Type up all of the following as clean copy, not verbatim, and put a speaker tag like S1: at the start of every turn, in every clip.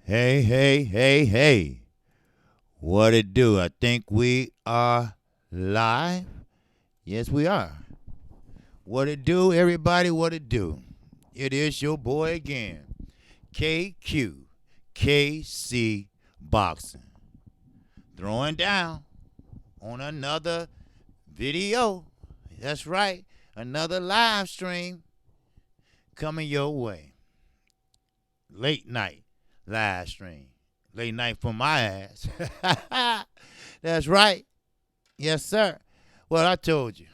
S1: Hey, hey, hey, hey. What it do? I think we are live. Yes, we are. What it do, everybody? What it do? It is your boy again, Kqkc Boxing. Throwing down on another video. That's right. Another live stream coming your way. Late night live stream. Late night for my ass. That's right. Yes, sir. Well, I told you.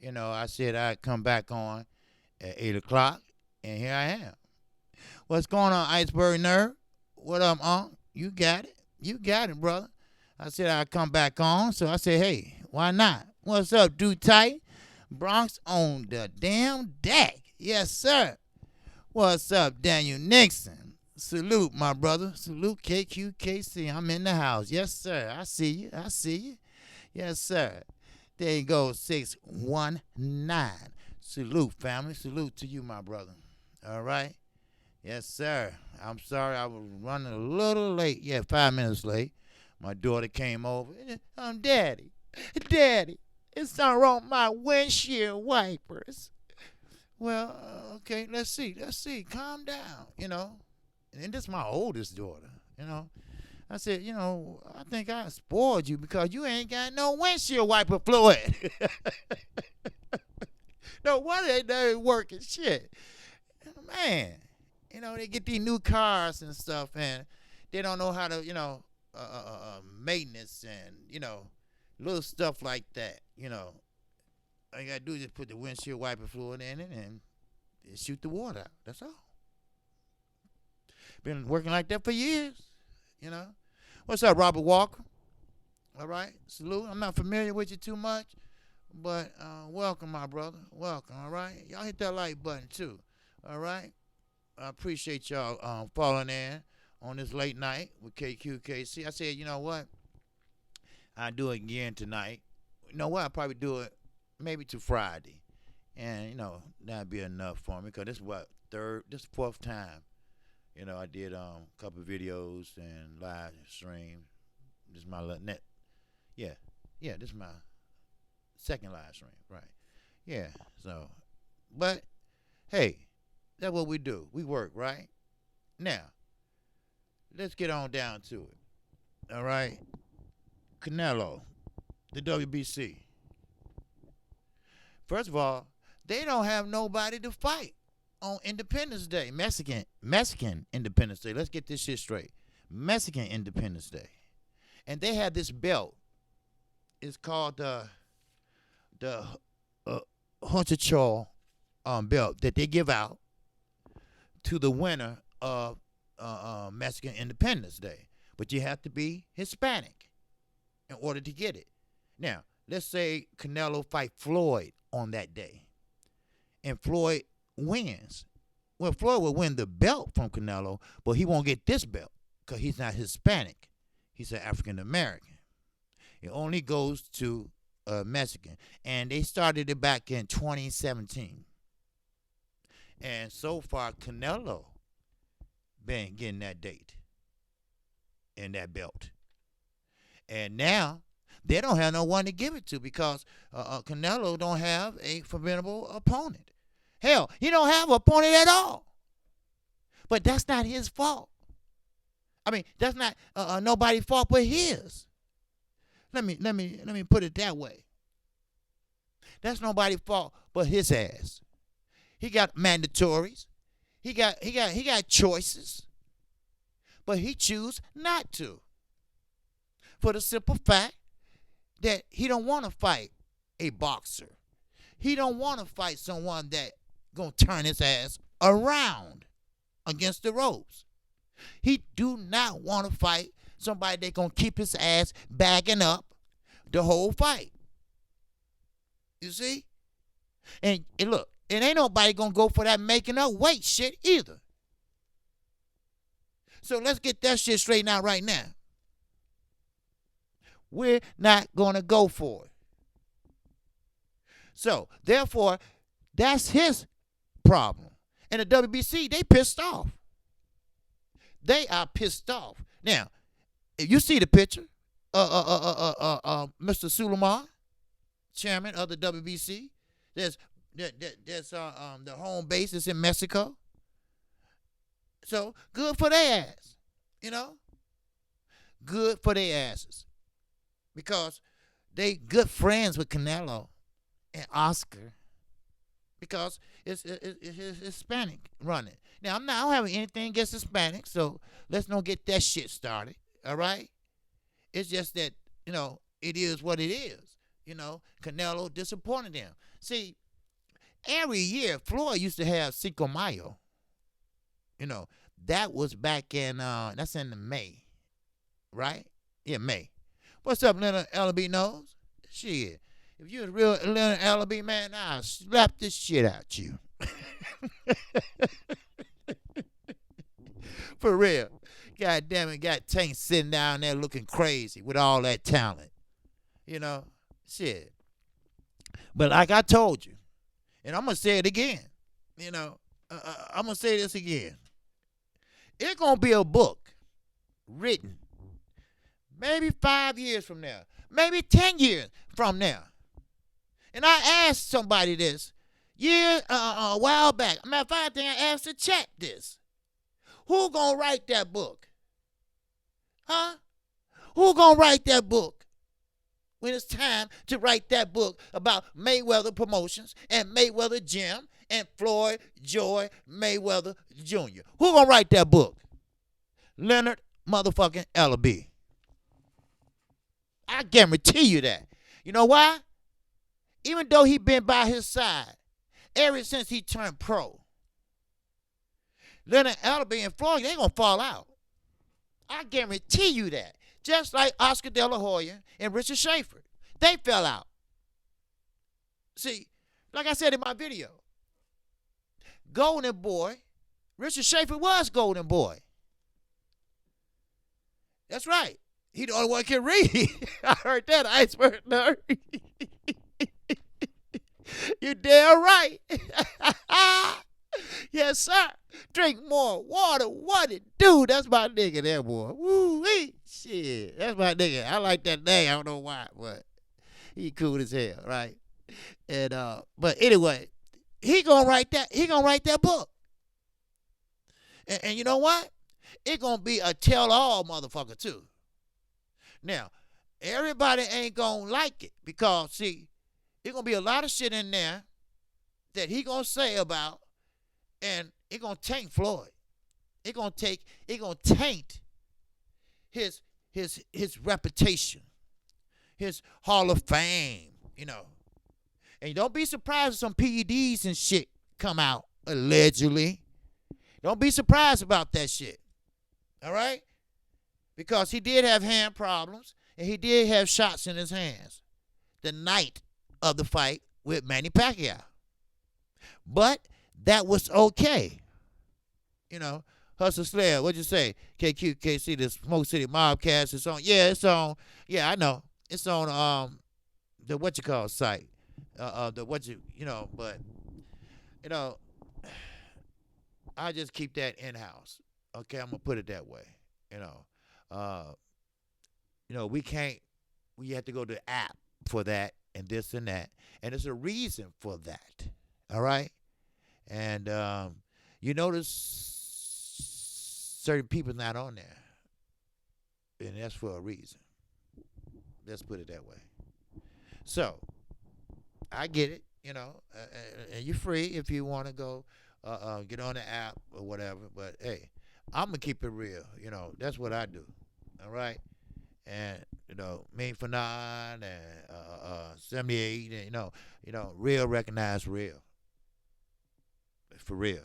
S1: I said I'd come back on at 8 o'clock, and here I am. What's going on, Iceberg Nerd? What up, Unc? You got it. You got it, brother. I said I'd come back on, so I said, hey, why not? What's up, Dude Tight? Bronx on the damn deck. Yes, sir. What's up, Daniel Nixon? Salute, my brother. Salute, Kqkc. I'm in the house. Yes, sir. I see you. I see you. Yes, sir. There you go, 619. Salute, family. Salute to you, my brother. All right? Yes, sir. I'm sorry I was running a little late. Yeah, 5 minutes late. My daughter came over. Daddy, it's something wrong with my windshield wipers. Well, okay, let's see. Calm down, And this is my oldest daughter, I said, I think I spoiled you because you ain't got no windshield wiper fluid. No wonder they ain't working shit. Man, they get these new cars and stuff and they don't know how to, maintenance and, little stuff like that, All you got to do is just put the windshield wiper fluid in it and shoot the water out. That's all. Been working like that for years, What's up, Robert Walker? All right, salute. I'm not familiar with you too much, but welcome, my brother. Welcome, all right? Y'all hit that like button, too, all right? I appreciate y'all falling in on this late night with Kqkc. I said, you know what? I'll do it again tonight. You know what? I'll probably do it maybe to Friday. And, that'd be enough for me because this fourth time. I did a couple of videos and live stream. This is my net. Yeah. This is my second live stream, right? Yeah. So, but hey, that's what we do. We work, right? Now, let's get on down to it. All right. Canelo, the WBC. First of all, they don't have nobody to fight on Independence Day, Mexican Independence Day. Let's get this shit straight. Mexican Independence Day. And they had this belt. It's called the Huichol belt that they give out to the winner of Mexican Independence Day. But you have to be Hispanic in order to get it. Now, let's say Canelo fight Floyd on that day. And Floyd wins. Well, Floyd will win the belt from Canelo, but he won't get this belt because he's not Hispanic. He's an African American. It only goes to a Mexican. And they started it back in 2017. And so far, Canelo been getting that date and that belt. And now they don't have no one to give it to because Canelo don't have a formidable opponent. Hell, he don't have an opponent at all. But that's not his fault. I mean, that's not nobody's fault but his. Let me put it that way. That's nobody's fault but his ass. He got mandatories. He got choices. But he choose not to. For the simple fact that he don't want to fight a boxer. He don't want to fight someone that gonna turn his ass around against the ropes. He do not want to fight somebody that gonna keep his ass bagging up the whole fight. You see? And look, it ain't nobody gonna go for that making up weight shit either. So let's get that shit straightened out right now. We're not gonna go for it. So, therefore, that's his problem. And the WBC, they pissed off. They are pissed off. Now, if you see the picture, Mr. Suleiman, chairman of the WBC, there's the home base is in Mexico. So good for their ass, you know, good for their asses because they good friends with Canelo and Oscar because it's Hispanic running. Now I don't have anything against Hispanics, so let's not get that shit started. All right, it's just that it is what it is. Canelo disappointed them. See, every year Floyd used to have Cinco Mayo. That was back in that's in the May, right? Yeah, May. What's up, Leonard Allaby knows? Shit. If you're a real Leonard Allaby, man, I'll slap this shit out you. For real. God damn it, got Tank sitting down there looking crazy with all that talent. Shit. But like I told you, and I'm going to say it again, I'm going to say this again. It's going to be a book written maybe 5 years from now, maybe 10 years from now. And I asked somebody this a while back. Matter of fact, I think I asked the chat this. Who going to write that book? Huh? Who going to write that book? When it's time to write that book about Mayweather Promotions and Mayweather Gym and Floyd Joy Mayweather Jr. Who gonna write that book? Leonard motherfucking Allaby. I guarantee you that. You know why? Even though he been by his side ever since he turned pro, Leonard Allaby and Floyd, they gonna fall out. I guarantee you that. Just like Oscar De La Hoya and Richard Schaefer. They fell out. See, like I said in my video, Golden Boy, Richard Schaefer was Golden Boy. That's right. He the only one can read. I heard that, iceberg nerd. You damn right. Yes, sir. Drink more water. What it do? That's my nigga there, boy. Woo-wee. Shit. That's my nigga. I like that name. I don't know why, but he cool as hell, right? And but anyway, he gonna write that book. And you know what? It's gonna be a tell-all motherfucker too. Now, everybody ain't gonna like it because see, it's gonna be a lot of shit in there that he gonna say about, and it gonna taint Floyd. It gonna taint his reputation, his Hall of Fame, And don't be surprised if some PEDs and shit come out, allegedly. Don't be surprised about that shit. All right? Because he did have hand problems, and he did have shots in his hands the night of the fight with Manny Pacquiao. But that was okay. Hustle Slayer, what'd you say? Kqkc, the Smoke City Mobcast is on. Yeah, it's on. Yeah, I know. It's on the site. But I just keep that in-house. Okay, I'm gonna put it that way. We have to go to the app for that and this and that. And there's a reason for that. All right? And you notice certain people not on there. And that's for a reason. Let's put it that way. So, I get it, and you're free if you want to go get on the app or whatever. But, hey, I'm going to keep it real. That's what I do. All right? And, Mean for 9 and 78, and, real recognize real. For real.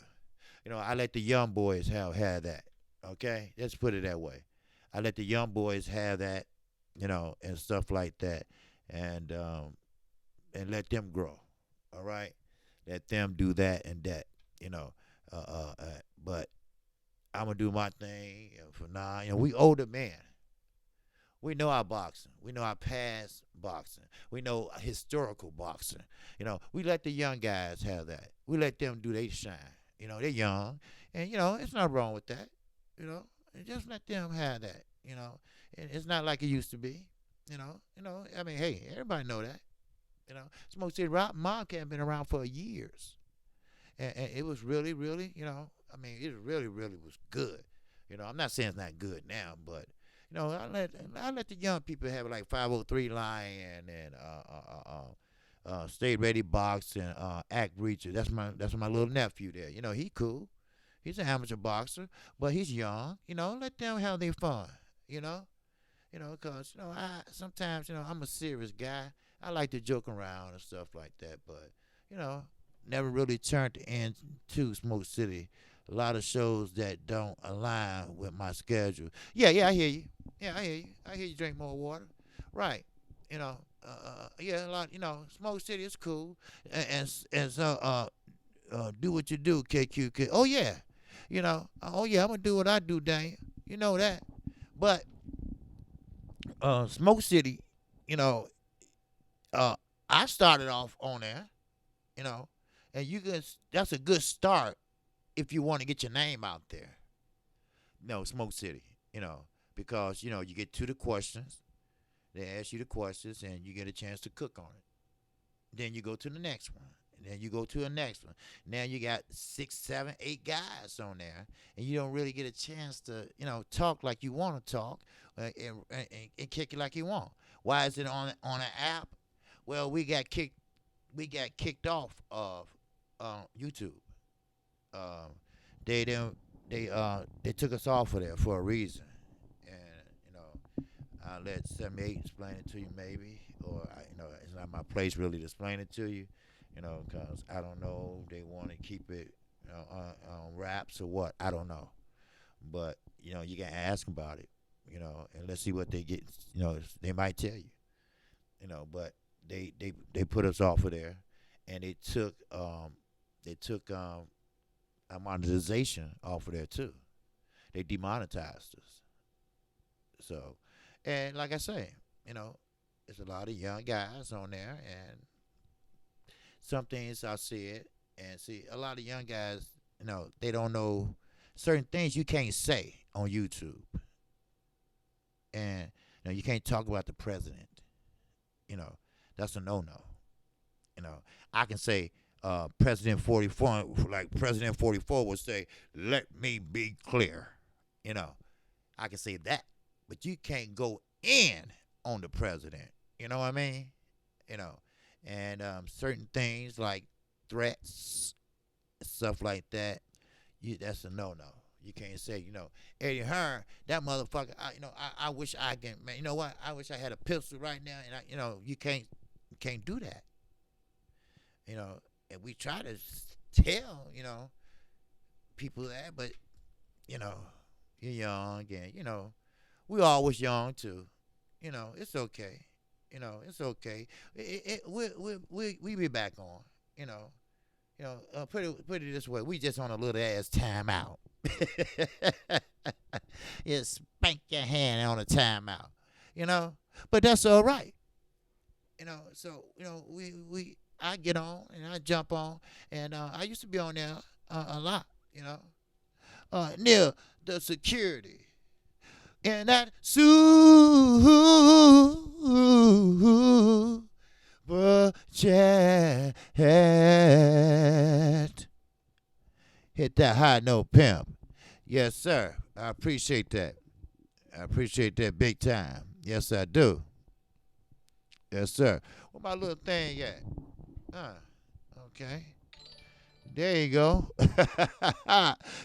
S1: I let the young boys have that. Okay? Let's put it that way. I let the young boys have that, and stuff like that. And let them grow. All right? Let them do that and that, but I'm going to do my thing for now. We older men. We know our boxing. We know our past boxing. We know historical boxing. We let the young guys have that. We let them do their shine. They're young. And, it's not wrong with that. Just let them have that. It's not like it used to be. I mean, hey, everybody know that. Smoke City Rock Mob been around for years, and it was really, really, I mean, it really, really was good. I'm not saying it's not good now, but I let the young people have it, like 503 Lion and Stay Ready Box and Act Reacher. That's my little nephew there. He cool. He's an amateur boxer, but he's young. Let them have their fun. You know, cause I sometimes I'm a serious guy. I like to joke around and stuff like that, but you know, never really turned into Smoke City. A lot of shows that don't align with my schedule. Yeah, yeah, I hear you. Yeah, I hear you. I hear you drink more water. Right. Yeah, a lot. Smoke City is cool, and so do what you do, Kqkc. Oh yeah, Oh yeah, I'm gonna do what I do, Daniel. You know that. But Smoke City, you know, uh, I started off on there, you know, and you can. That's a good start if you want to get your name out there. No, Smoke City, because you get to the questions. They ask you the questions, and you get a chance to cook on it. Then you go to the next one. And then you go to the next one. Now you got 6, 7, 8 guys on there, and you don't really get a chance to, talk like you want to talk, and kick it like you want. Why is it on an app? Well, we got kicked off of YouTube. Um, they took us off of there for a reason, and I'll let 78 explain it to you maybe, or it's not my place really to explain it to you, because I don't know if they want to keep it on wraps or what. I don't know, but you can ask about it, and let's see what they get. They might tell you, but they put us off of there, and they took our monetization off of there too. They demonetized us. So, and like I say, there's a lot of young guys on there, and some things I see it, and see a lot of young guys, they don't know certain things you can't say on YouTube, and you can't talk about the president. That's a no-no. I can say President 44, like President 44 would say, "Let me be clear." I can say that, but you can't go in on the president. You know what I mean? You know, and certain things like threats, stuff like that, that's a no-no. You can't say, Eddie Hearn, that motherfucker. I wish I can. Man, you know what? I wish I had a pistol right now, and you can't do that. And we try to tell, people that, but you're young, and we always young too. It's okay. It's okay. We be back on. Put it this way, we just on a little ass timeout. You spank your hand on a timeout. But that's all right. So we I get on and I jump on, and I used to be on there a lot. Near the security. And that project. Hit that high note, pimp. Yes, sir. I appreciate that. I appreciate that big time. Yes, I do. Yes, sir. Where my little thing at? Okay. There you go.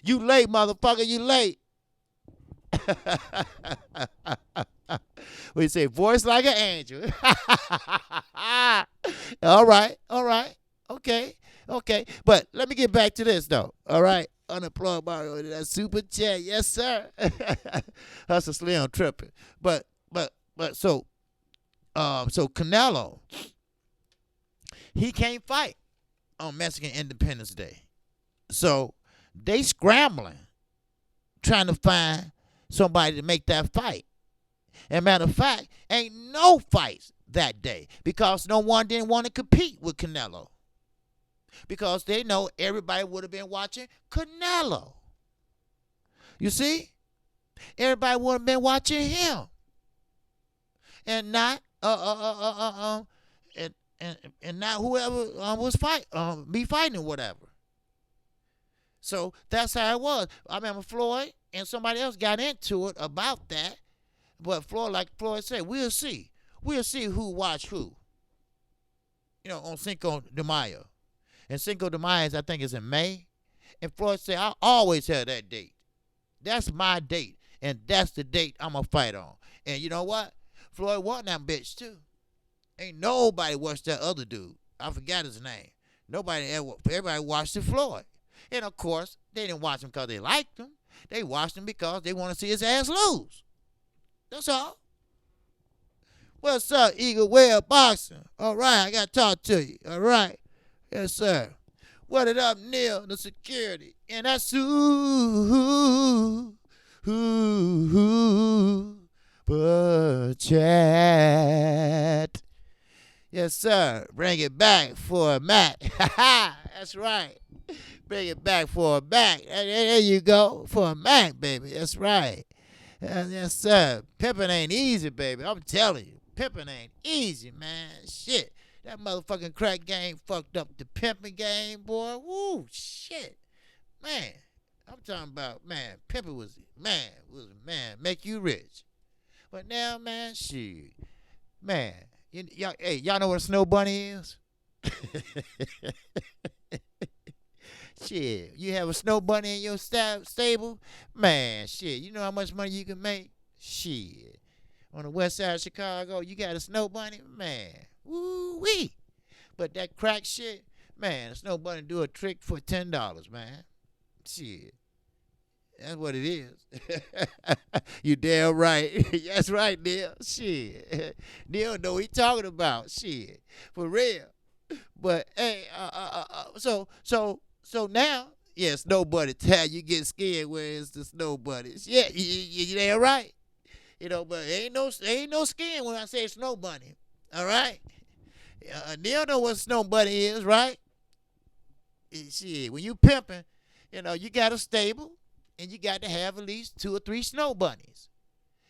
S1: You late, motherfucker. You late. We say voice like an angel. All right. Okay. But let me get back to this though. All right. Unemployed borrower, that super chat. Yes, sir. Hustle Slim tripping. But so Canelo, he can't fight on Mexican Independence Day. So they scrambling, trying to find somebody to make that fight. And matter of fact, ain't no fights that day because no one didn't want to compete with Canelo. Because they know everybody would have been watching Canelo. You see? Everybody would have been watching him and not and and not whoever was be fighting or whatever. So that's how it was. I remember Floyd and somebody else got into it about that. But Floyd, like Floyd said, we'll see. We'll see who watch who. On Cinco de Mayo. And Cinco de Mayo, I think, is in May. And Floyd said, I always have that date. That's my date. And that's the date I'm going to fight on. And you know what? Floyd won that bitch, too. Ain't nobody watched that other dude. I forgot his name. Everybody watched the Floyd. And, of course, they didn't watch him because they liked him. They watched him because they want to see his ass lose. That's all. What's up, Eagle Well Boxing? All right, I got to talk to you. All right. Yes, sir. What it up, Neil, the security? And that's but chat. Yes, sir. Bring it back for a Mac. That's right. Bring it back for a Mac. There you go. For a Mac, baby. That's right. Yes, sir. Pimping ain't easy, baby. I'm telling you. Pimping ain't easy, man. Shit. That motherfucking crack game fucked up the pimping game, boy. Woo, shit. Man. I'm talking about, man, pimping was, man, make you rich. But now, man, shit. Man. Y'all know what a snow bunny is? Shit, you have a snow bunny in your stable? Man, shit, you know how much money you can make? Shit. On the west side of Chicago, you got a snow bunny? Man, woo-wee. But that crack shit, man, a snow bunny do a trick for $10, man. Shit. That's what it is. You damn right. That's right, Neil. Shit. Neil know what he talking about. Shit. For real. But, hey, so now, yeah, snow bunny time. You get scared where it's the snow bunnies. Yeah, you damn right. But ain't no skin when I say snow bunny. All right? Neil know what snow bunny is, right? Shit, when you pimping, you got a stable. And you got to have at least 2 or 3 snow bunnies.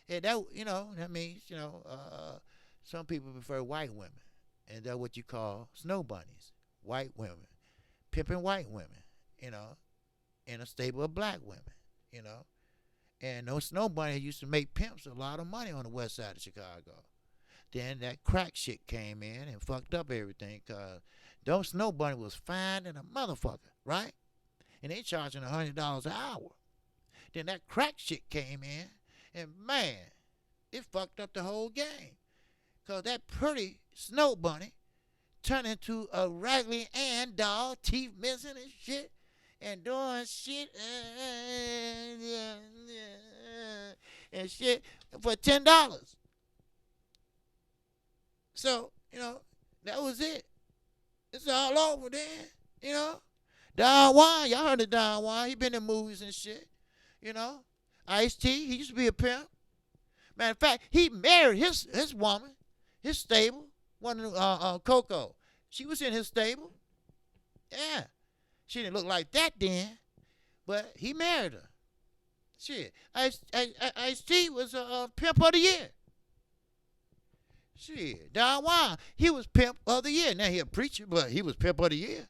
S1: And that means, some people prefer white women. And that's what you call snow bunnies. White women. Pimping white women, in a stable of black women, And those snow bunnies used to make pimps a lot of money on the west side of Chicago. Then that crack shit came in and fucked up everything because those snow bunnies was fine than a motherfucker, right? And they charging $100 an hour. Then that crack shit came in, and man, it fucked up the whole game. Because that pretty snow bunny turned into a Raggedy Ann doll, teeth missing and shit, and doing shit and shit for $10. So, that was it. It's all over then, Don Juan, y'all heard of Don Juan. He been in movies and shit. Ice-T, he used to be a pimp. Matter of fact, he married his woman, his stable, one of Kqkc. She was in his stable. Yeah. She didn't look like that then, but he married her. Shit. Ice-T was a pimp of the year. Shit. Don Juan, he was pimp of the year. Now he a preacher, but he was pimp of the year.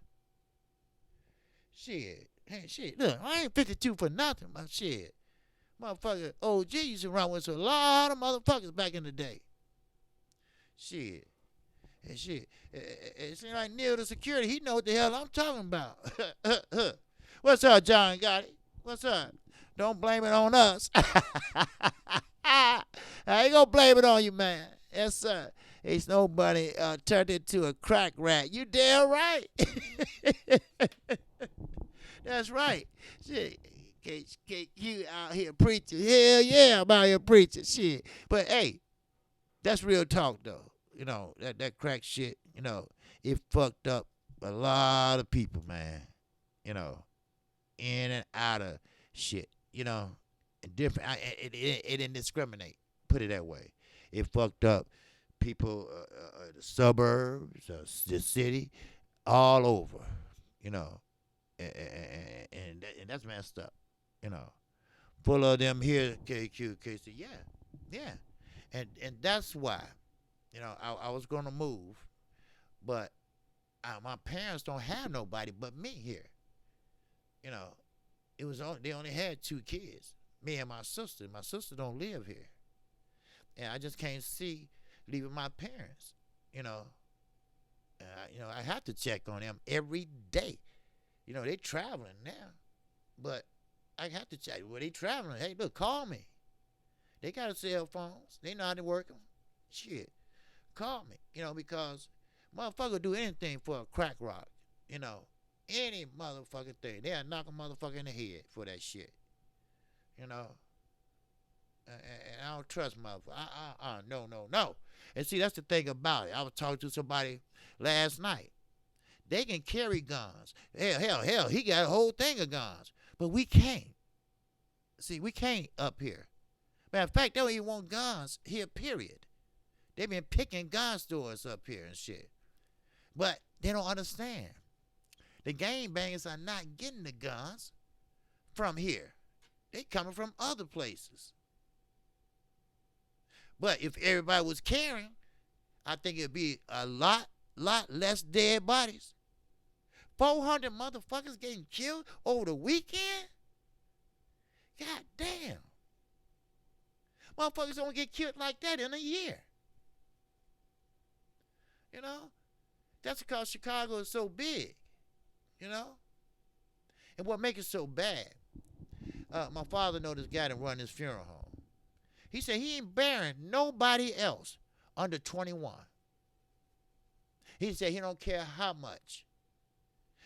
S1: Shit. Hey, shit, look, I ain't 52 for nothing, my shit. Motherfucker, OG used to run with a lot of motherfuckers back in the day. Shit. And shit. It seems like Neil the security, he know what the hell I'm talking about. What's up, John Gotti? What's up? Don't blame it on us. I ain't gonna blame it on you, man. Yes, sir. Ain't nobody turned into a crack rat. You damn right. That's right. Shit. Kqkc out here preaching. Hell yeah, I'm out here preaching. Shit. But hey, that's real talk though. That crack shit, it fucked up a lot of people, man. In and out of shit. Different. It didn't discriminate. Put it that way. It fucked up people, the suburbs, the city, all over. And that's messed up, full of them here, Kqkc. Yeah, yeah, and that's why, I was gonna move, but my parents don't have nobody but me here. You know, they only had 2 kids, me and my sister. My sister don't live here, and I just can't see leaving my parents. You know, I have to check on them every day. They traveling now, but I have to check. Well, they traveling. Hey, look, call me. They got cell phones. They know how to work them. Shit, call me. Because motherfucker do anything for a crack rock. Any motherfucking thing. They'll knock a motherfucker in the head for that shit. And I don't trust motherfuckers. No, no, no. And see, that's the thing about it. I was talking to somebody last night. They can carry guns. Hell, he got a whole thing of guns. But we can't. See, we can't up here. Matter of fact, they don't even want guns here, period. They been picking gun stores up here and shit. But they don't understand. The gangbangers are not getting the guns from here. They coming from other places. But if everybody was carrying, I think it'd be a lot less dead bodies. 400 motherfuckers getting killed over the weekend? God damn. Motherfuckers don't get killed like that in a year. That's because Chicago is so big. And what makes it so bad, my father know this guy that run this funeral home. He said he ain't burying nobody else under 21. He said he don't care how much.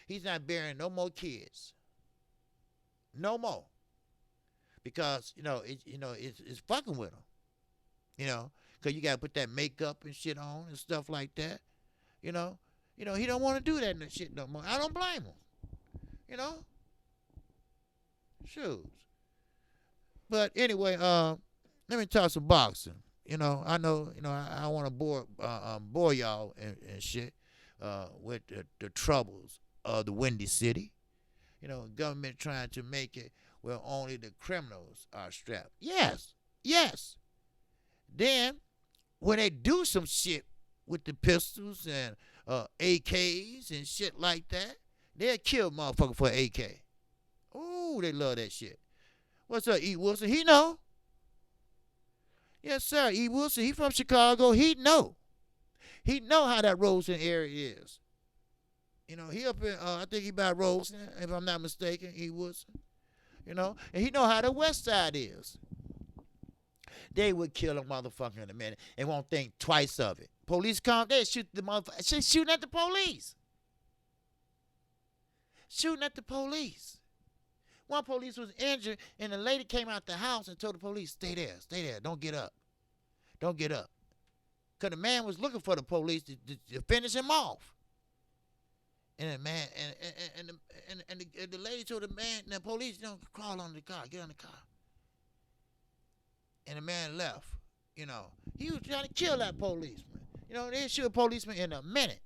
S1: He's not burying no more kids. No more. Because, it's fucking with them. Because you got to put that makeup and shit on and stuff like that. He don't want to do that shit no more. I don't blame him. Shoes. But anyway, let me talk some boxing. I know, I don't want to bore y'all and shit with the troubles of the Windy City. Government trying to make it where only the criminals are strapped. Yes. Then, when they do some shit with the pistols and AKs and shit like that, they'll kill motherfucker for an AK. Ooh, they love that shit. What's up, E. Wilson? He know. Yes, sir. E. Wilson, he from Chicago. He know. He know how that Roseland area is. He up in, I think he by Roseland, if I'm not mistaken, E. Wilson. And he know how the west side is. They would kill a motherfucker in a minute and won't think twice of it. Police come, they shoot the motherfucker. She's shooting at the police. Shooting at the police. One police was injured, and the lady came out the house and told the police, stay there, don't get up. Don't get up. Because the man was looking for the police to finish him off. And the man, and the lady told the man, the police, crawl on the car, get on the car. And the man left. He was trying to kill that policeman. They shoot a policeman in a minute.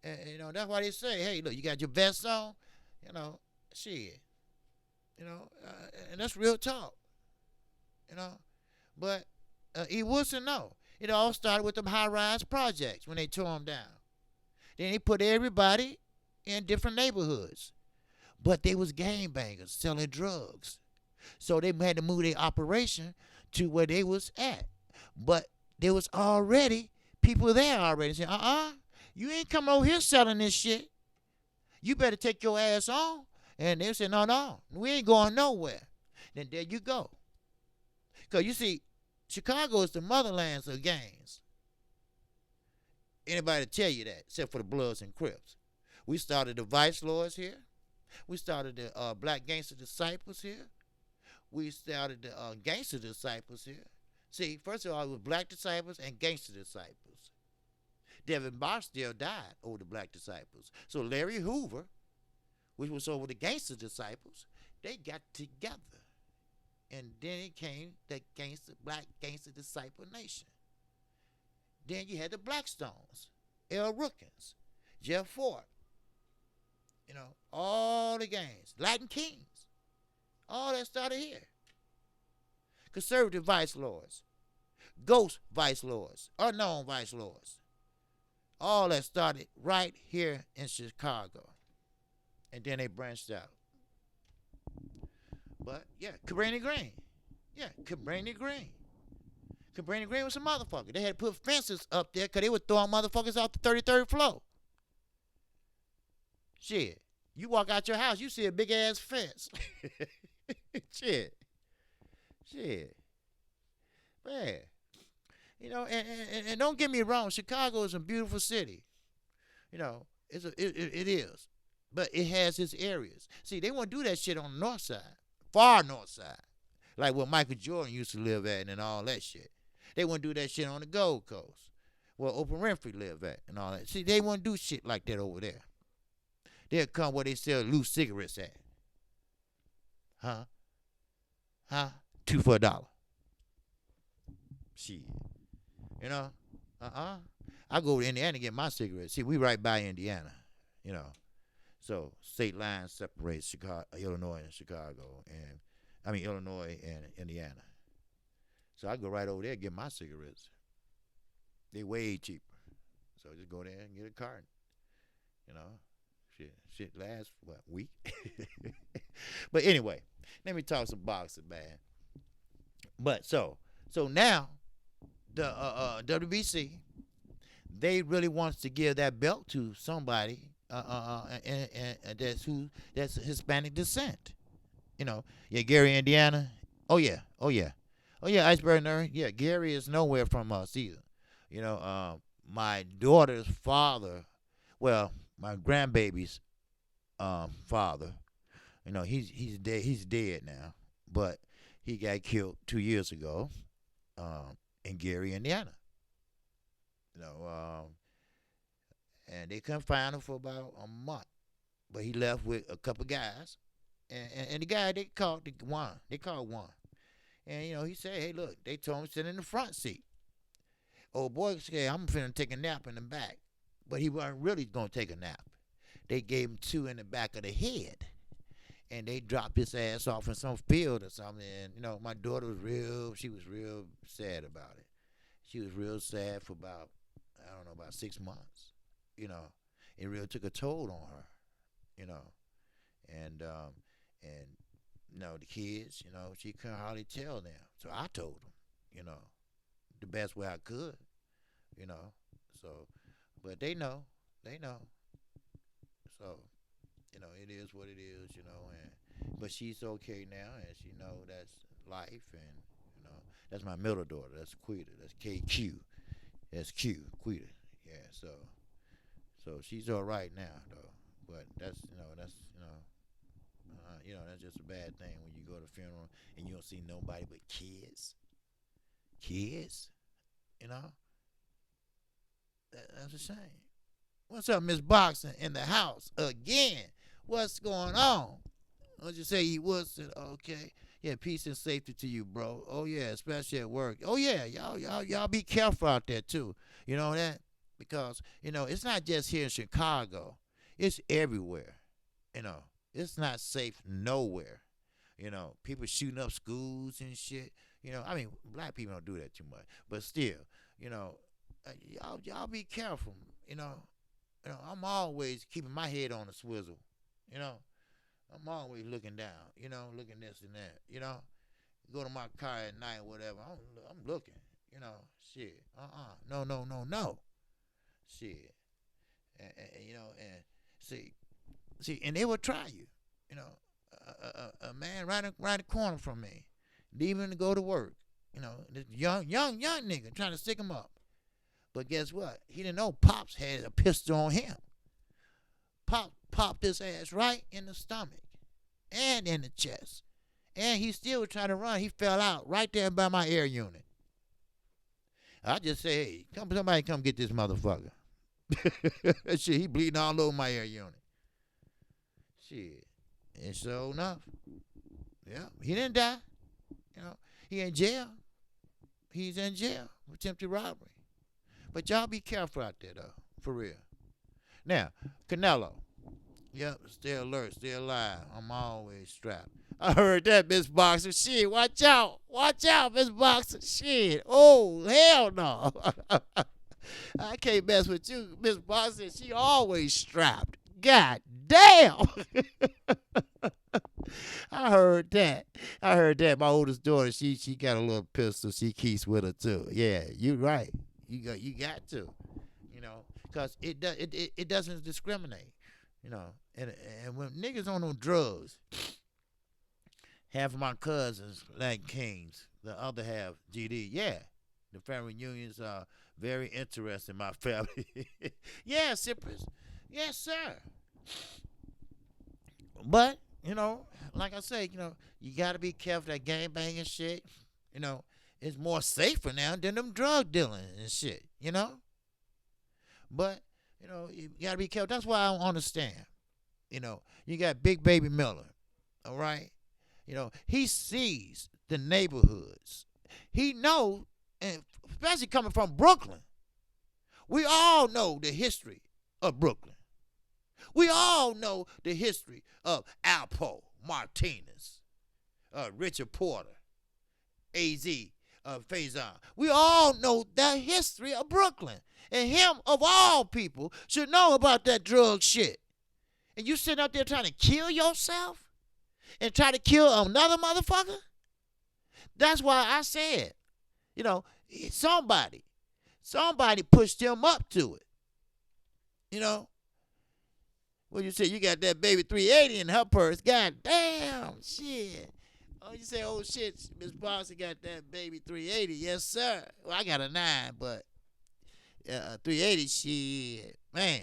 S1: And that's why they say, hey, look, you got your vest on, shit. And that's real talk. But E. Wilson, no. It all started with them high-rise projects when they tore them down. Then they put everybody in different neighborhoods. But they was gangbangers selling drugs. So they had to move their operation to where they was at. But there was already people there already saying, you ain't come over here selling this shit. You better take your ass on. And they said, no, we ain't going nowhere. Then there you go. Because you see, Chicago is the motherlands of gangs. Anybody tell you that, except for the Bloods and Crips. We started the Vice Lords here. We started the Black Gangster Disciples here. We started the Gangster Disciples here. See, first of all, it was Black Disciples and Gangster Disciples. Devin Barksdale died over the Black Disciples. So Larry Hoover, which was over the Gangster Disciples, they got together. And then it came the Black Gangster Disciple Nation. Then you had the Blackstones, L. Rookins, Jeff Ford, all the gangs, Latin Kings, All that started here. Conservative vice lords, ghost vice lords, unknown vice lords. All that started right here in Chicago. And then they branched out. But, yeah, Cabrini Green. Yeah, Cabrini Green. Cabrini Green was a motherfucker. They had to put fences up there because they were throwing motherfuckers off the 33rd floor. Shit. You walk out your house, you see a big-ass fence. Shit. Man. You know, and don't get me wrong, Chicago is a beautiful city. You know, it is. But it has its areas. See, they want to do that shit on the north side. Far north side. Like where Michael Jordan used to live at and all that shit. They want to do that shit on the Gold Coast. Where Oprah Winfrey live at and all that. See, they want to do shit like that over there. They'll come where they sell loose cigarettes at. Huh? 2 for $1. Shit. You know? I go to Indiana to get my cigarettes. See, we right by Indiana. You know. So, state lines separate Illinois and Chicago. Illinois and Indiana. So I go right over there and get my cigarettes. They way cheaper. So just go there and get a carton. You know. Shit lasts, week? But anyway, let me talk some boxing, man. But so now, the WBC, they really wants to give that belt to somebody and that's Hispanic descent. You know, yeah, Gary, Indiana. Oh yeah, Iceberg Nerd. Yeah, Gary is nowhere from us either. You know, my daughter's father, well, my grandbaby's father, you know, he's dead. He's dead now, but he got killed 2 years ago in Gary, Indiana. You know, and they couldn't find him for about a month, but he left with a couple guys, and the guy they called one, and you know he said, hey, look, they told him to sit in the front seat. Old boy said, I'm finna take a nap in the back. But he wasn't really going to take a nap. They gave him 2 in the back of the head. And they dropped his ass off in some field or something. And, you know, my daughter was real sad about it. She was real sad for about 6 months. You know, it really took a toll on her, you know. And you know, the kids, you know, she couldn't hardly tell them. So I told them, you know, the best way I could, you know. So, but they know. So, you know, it is what it is, you know. But she's okay now, and she know that's life, and you know, that's my middle daughter. That's Quita. That's Kqc. That's Quita. Yeah. So she's all right now, though. But that's just a bad thing when you go to a funeral and you don't see nobody but kids. You know? That's a shame. What's up, Miss Boxing in the house again? What's going on? I'll just say you was okay. Yeah, peace and safety to you, bro. Oh yeah, especially at work. Oh yeah, y'all be careful out there too. You know that? Because, you know, it's not just here in Chicago. It's everywhere. You know, it's not safe nowhere. You know, people shooting up schools and shit. You know, I mean, black people don't do that too much. But still, you know, y'all be careful. You know, I'm always keeping my head on a swivel. You know, I'm always looking down. You know, looking this and that. You know, go to my car at night or whatever. I'm looking. You know, shit. No. Shit. And you know, and see, and they will try you. You know, a man right the corner from me, leaving to go to work. You know, this young nigga trying to stick him up. But guess what? He didn't know Pops had a pistol on him. Pop popped his ass right in the stomach and in the chest. And he still was trying to run. He fell out right there by my air unit. I just say, hey, somebody come get this motherfucker. Shit, he bleeding all over my air unit. Shit. And so enough. Yeah, he didn't die. You know, he in jail. He's in jail for attempted robbery. But y'all be careful out there, though, for real. Now, Canelo. Yep, stay alert, stay alive. I'm always strapped. I heard that, Miss Boxer. Shit, watch out. Watch out, Miss Boxer. Shit. Oh, hell no. I can't mess with you. Miss Boxer, she always strapped. God damn. I heard that. I heard that. My oldest daughter, she got a little pistol. She keeps with her too. Yeah, you right. You got to. You know, because it doesn't discriminate. You know, and when niggas on them drugs, half of my cousins like Kings, the other half GD. Yeah, the family reunions are very interesting. My family. Yeah, Cypress. Yes, sir. But you know, like I say, you know, you got to be careful that gang banging shit. You know, it's more safer now than them drug dealing and shit. You know, but you know, you got to be careful. That's why I don't understand. You know, you got Big Baby Miller. All right. You know, he sees the neighborhoods. He knows, and especially coming from Brooklyn, we all know the history of Brooklyn. We all know the history of Alpo Martinez, Richard Porter, AZ, Faison. We all know the history of Brooklyn. And him, of all people, should know about that drug shit. And you sitting out there trying to kill yourself and try to kill another motherfucker? That's why I said, you know, somebody pushed him up to it. You know, when you say you got that baby 380 in her purse, god damn, shit. Oh, you say, oh shit, Miss Bossy got that baby 380. Yes, sir. Well, I got a 9, but 380, shit, man.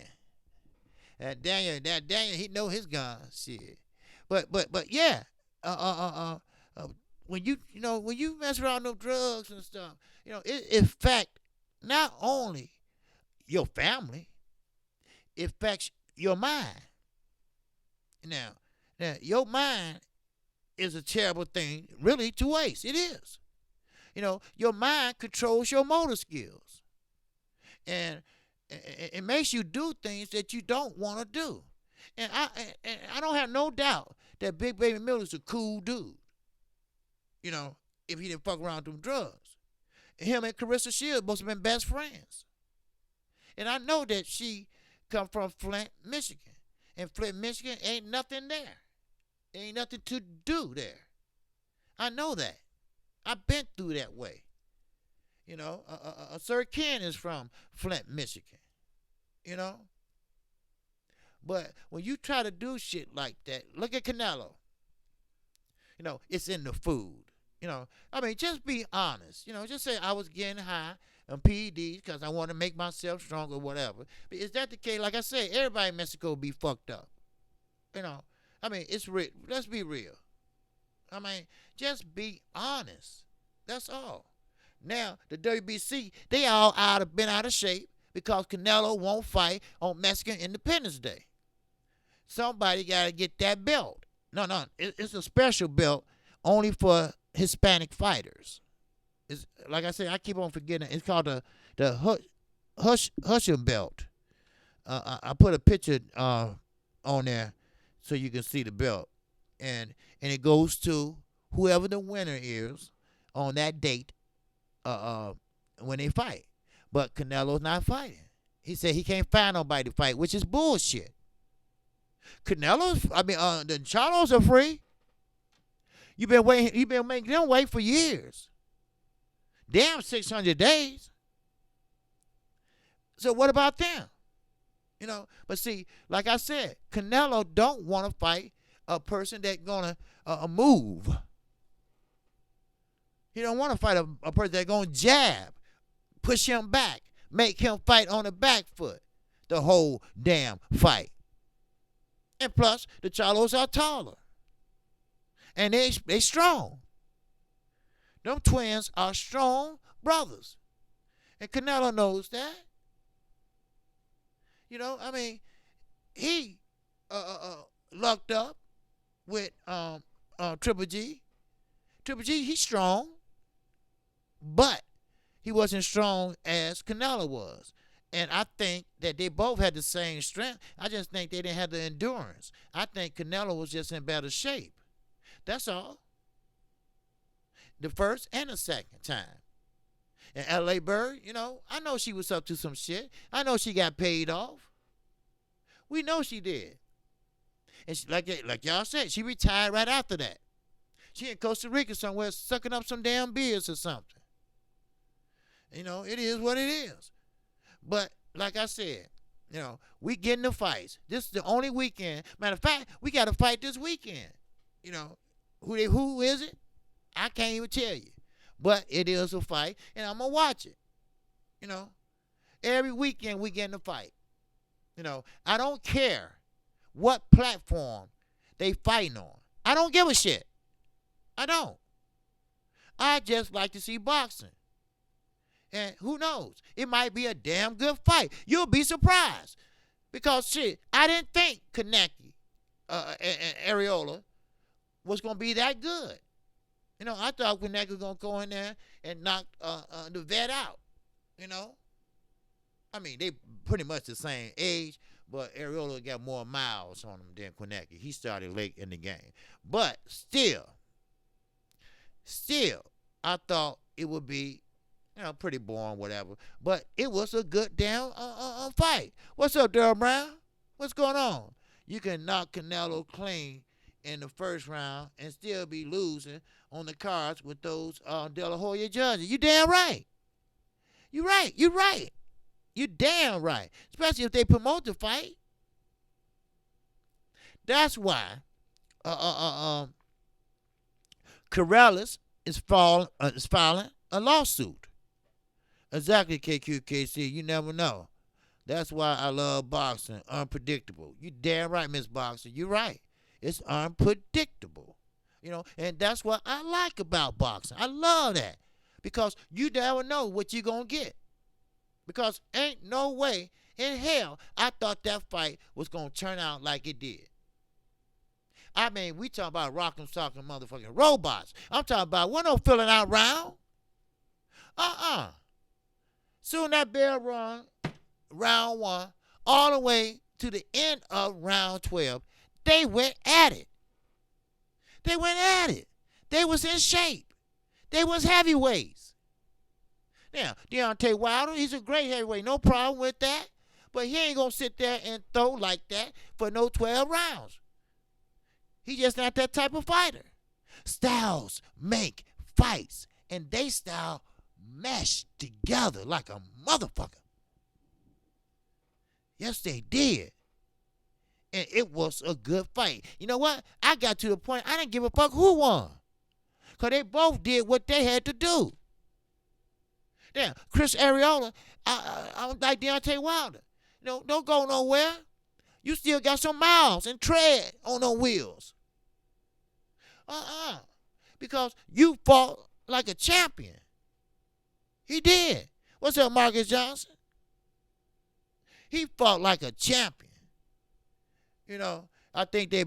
S1: That Daniel, he know his gun, shit. But yeah, when you mess around with drugs and stuff, you know, it affect not only your family, it affects your mind. Now, your mind is a terrible thing, really, to waste. It is. You know, your mind controls your motor skills, and it makes you do things that you don't want to do. And I don't have no doubt that Big Baby Miller's a cool dude. You know, if he didn't fuck around with them drugs, him and Carissa Shields must have been best friends. And I know that she come from Flint, Michigan, and Flint, Michigan ain't nothing there. Ain't nothing to do there. I know that. I've been through that way. You know, Sir Ken is from Flint, Michigan. You know? But when you try to do shit like that, look at Canelo. You know, it's in the food. You know, I mean, just be honest. You know, just say I was getting high on PEDs because I want to make myself stronger or whatever. But is that the case? Like I said, everybody in Mexico be fucked up. You know, I mean, it's real. Let's be real. I mean, just be honest. That's all. Now, the WBC, they all been out of shape because Canelo won't fight on Mexican Independence Day. Somebody got to get that belt. No, it's a special belt only for Hispanic fighters. It's, like I said, I keep on forgetting. It's called the Huichol belt. I put a picture on there so you can see the belt, and it goes to whoever the winner is on that date when they fight. But Canelo's not fighting. He said he can't find nobody to fight, which is bullshit. The Charlos are free. You've been waiting. You've been making them wait for years. Damn, 600 days. So what about them? You know, but see, like I said, Canelo don't want to fight a person that's gonna move. He don't want to fight a person that's gonna jab, push him back, make him fight on the back foot the whole damn fight. And plus, the Charlos are taller. And they strong. Them twins are strong brothers. And Canelo knows that. You know, I mean, he lucked up with Triple G. Triple G, he's strong, but he wasn't strong as Canelo was. And I think that they both had the same strength. I just think they didn't have the endurance. I think Canelo was just in better shape. That's all. The first and the second time. And L.A. Bird, I know she was up to some shit. I know she got paid off. We know she did. And she, like y'all said, she retired right after that. She in Costa Rica somewhere sucking up some damn beers or something. It is what it is. But like I said, we getting the fights. This is the only weekend. Matter of fact, we got a fight this weekend. Who is it? I can't even tell you. But it is a fight, and I'm gonna watch it. Every weekend we getting a fight. I don't care what platform they fighting on. I don't give a shit. I don't. I just like to see boxing. And who knows? It might be a damn good fight. You'll be surprised. Because, shit, I didn't think Kqkc and Areola was going to be that good. I thought Kqkc was going to go in there and knock the vet out. I mean, they pretty much the same age, but Areola got more miles on him than Kqkc. He started late in the game. But still, I thought it would be pretty boring, whatever. But it was a good damn fight. What's up, Daryl Brown? What's going on? You can knock Canelo clean in the first round and still be losing on the cards with those De La Hoya judges. You damn right. You right. You damn right. Especially if they promote the fight. That's why Corrales is filing a lawsuit. Exactly, Kqkc. You never know. That's why I love boxing. Unpredictable. You damn right, Miss Boxer. You're right. It's unpredictable. And that's what I like about boxing. I love that. Because you never know what you're going to get. Because ain't no way in hell I thought that fight was going to turn out like it did. I mean, we talking about rock'em sock'em motherfucking robots. I'm talking about we're no filling out round. Soon that bell rung, round 1, all the way to the end of round 12, they went at it. They was in shape. They was heavyweights. Now, Deontay Wilder, he's a great heavyweight. No problem with that. But he ain't going to sit there and throw like that for no 12 rounds. He just not that type of fighter. Styles make fights, and they style mesh together like a motherfucker. Yes, they did. And it was a good fight. You know what? I got to the point I didn't give a fuck who won. Because they both did what they had to do. Now, Chris Areola, I don't like Deontay Wilder. Don't go nowhere. You still got some miles and tread on those wheels. Because you fought like a champion. He did. What's up, Marcus Johnson? He fought like a champion. I think they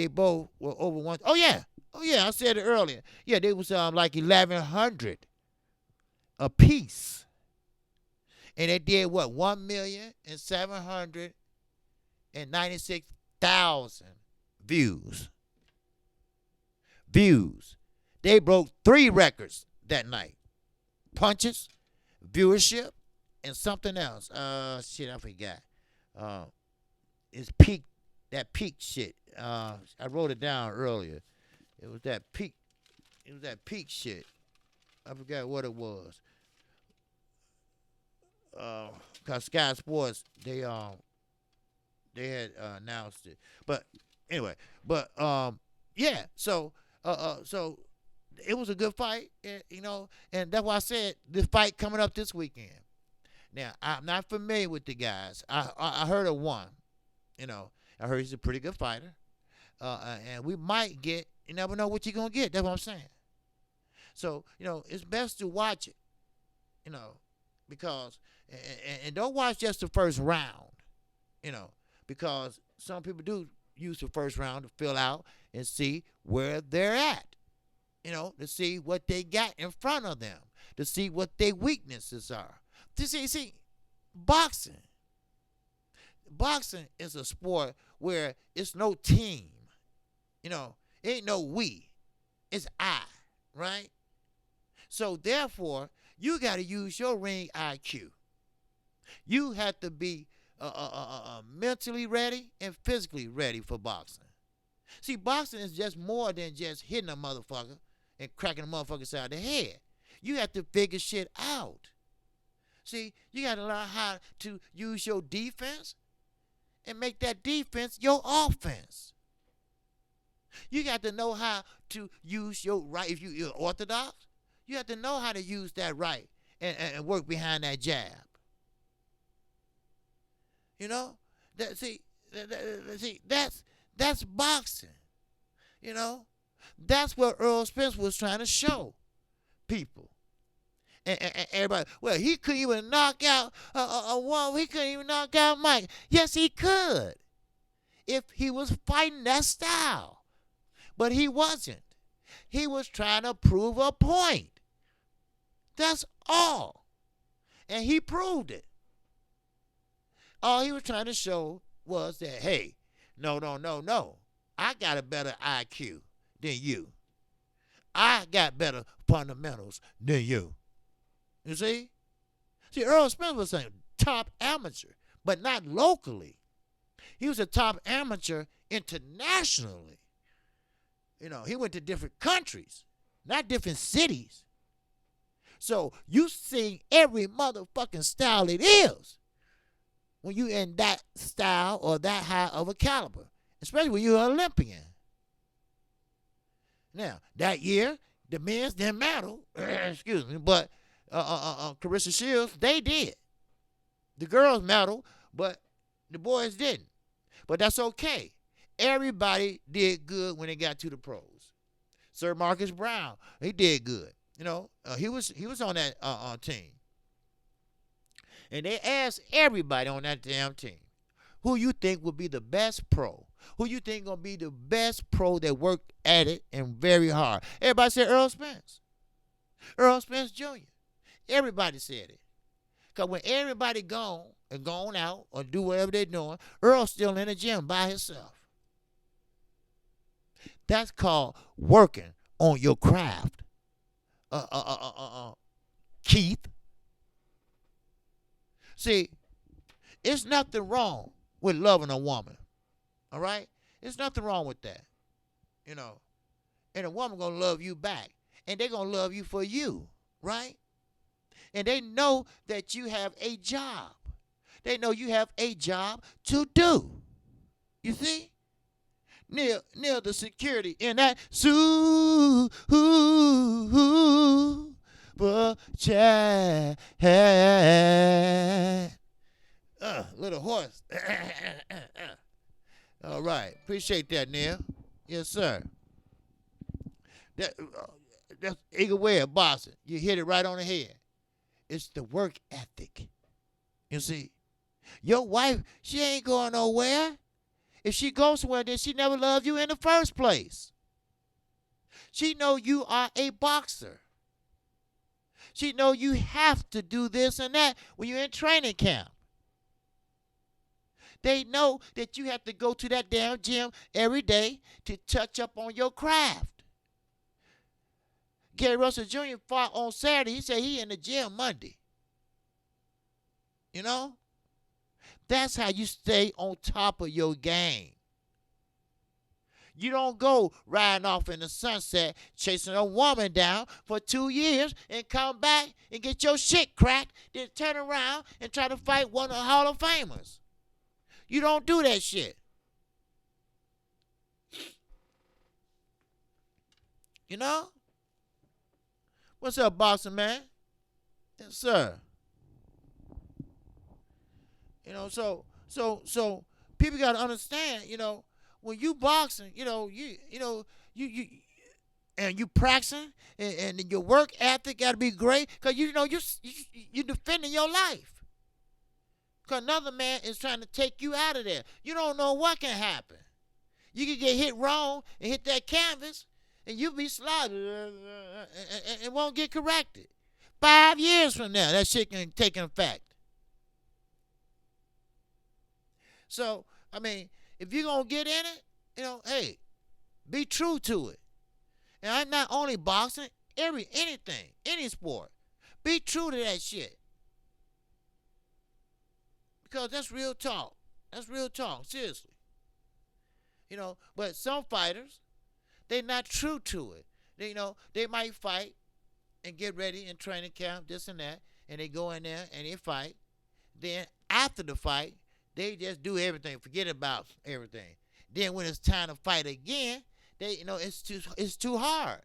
S1: both were over one. Oh yeah, I said it earlier. Yeah, they was like 1,100 a piece, and they did what 1,796,000 views. They broke 3 records that night: punches, viewership, and something else. Shit, I forgot. It's peak. That peak shit. I wrote it down earlier. It was that peak shit. I forgot what it was. Cause Sky Sports they had announced it. But anyway, yeah. So it was a good fight, and that's why I said this fight coming up this weekend. Now I'm not familiar with the guys. I heard of one. I heard he's a pretty good fighter. And we might get, you never know what you're going to get. That's what I'm saying. So, it's best to watch it, because, and don't watch just the first round, because some people do use the first round to fill out and see where they're at, to see what they got in front of them, to see what their weaknesses are. To see, boxing. Boxing is a sport where it's no team. You know, it ain't no we. It's I, right? So therefore, you got to use your ring IQ. You have to be mentally ready and physically ready for boxing. See, boxing is just more than just hitting a motherfucker and cracking a motherfucker side of the head. You have to figure shit out. See, you got to learn how to use your defense and make that defense your offense. You got to know how to use your right. If you're orthodox, you have to know how to use that right and work behind that jab. You know, that's boxing. You know, that's what Earl Spence was trying to show people. And everybody, well, he couldn't even knock out a one. He couldn't even knock out Mike. Yes, he could, if he was fighting that style. But he wasn't. He was trying to prove a point. That's all. And he proved it. All he was trying to show was that, hey, no. I got a better IQ than you. I got better fundamentals than you. You see? See, Earl Spence was a top amateur, but not locally. He was a top amateur internationally. You know, he went to different countries, not different cities. So you sing every motherfucking style it is when you in that style or that high of a caliber, especially when you're an Olympian. Now, that year, the men's didn't medal, excuse me, but Kqkc Shields, they did. The girls medal, but the boys didn't. But that's okay. Everybody did good when they got to the pros. Sir Marcus Brown, he did good. You know, he was on that team. And they asked everybody on that damn team, who you think would be the best pro? Who you think gonna be the best pro that worked at it and very hard? Everybody said Earl Spence. Earl Spence Jr. Everybody said it. Because when everybody gone out or do whatever they're doing, Earl's still in the gym by himself. That's called working on your craft. Keith. See, it's nothing wrong with loving a woman. All right? There's nothing wrong with that. You know. And a woman gonna love you back. And they're gonna love you for you. Right? And they know that you have a job. They know you have a job to do. You see? Near the security in that super chat. Little horse. All right. Appreciate that, Neil. Yes, sir. That's either way of boxing. You hit it right on the head. It's the work ethic. You see? Your wife, she ain't going nowhere. If she goes somewhere, then she never loved you in the first place. She know you are a boxer. She know you have to do this and that when you're in training camp. They know that you have to go to that damn gym every day to touch up on your craft. Gary Russell Jr. fought on Saturday. He said he in the gym Monday. You know? That's how you stay on top of your game. You don't go riding off in the sunset, chasing a woman down for 2 years and come back and get your shit cracked, then turn around and try to fight one of the Hall of Famers. You don't do that shit. You know? What's up, boxing man? Yes, sir. You know, so people gotta understand, you know, when you boxing, you and you practicing and your work ethic gotta be great, cause you defending your life. Cause another man is trying to take you out of there. You don't know what can happen. You can get hit wrong and hit that canvas, and you'll be slaughtered and won't get corrected. 5 years from now, that shit can take effect. So, I mean, if you're going to get in it, hey, be true to it. And I'm not only boxing, anything, any sport. Be true to that shit. Because that's real talk. That's real talk, seriously. But some fighters, they're not true to it. They might fight and get ready in training camp, this and that, and they go in there and they fight. Then after the fight, they just do everything, forget about everything. Then when it's time to fight again, it's too hard.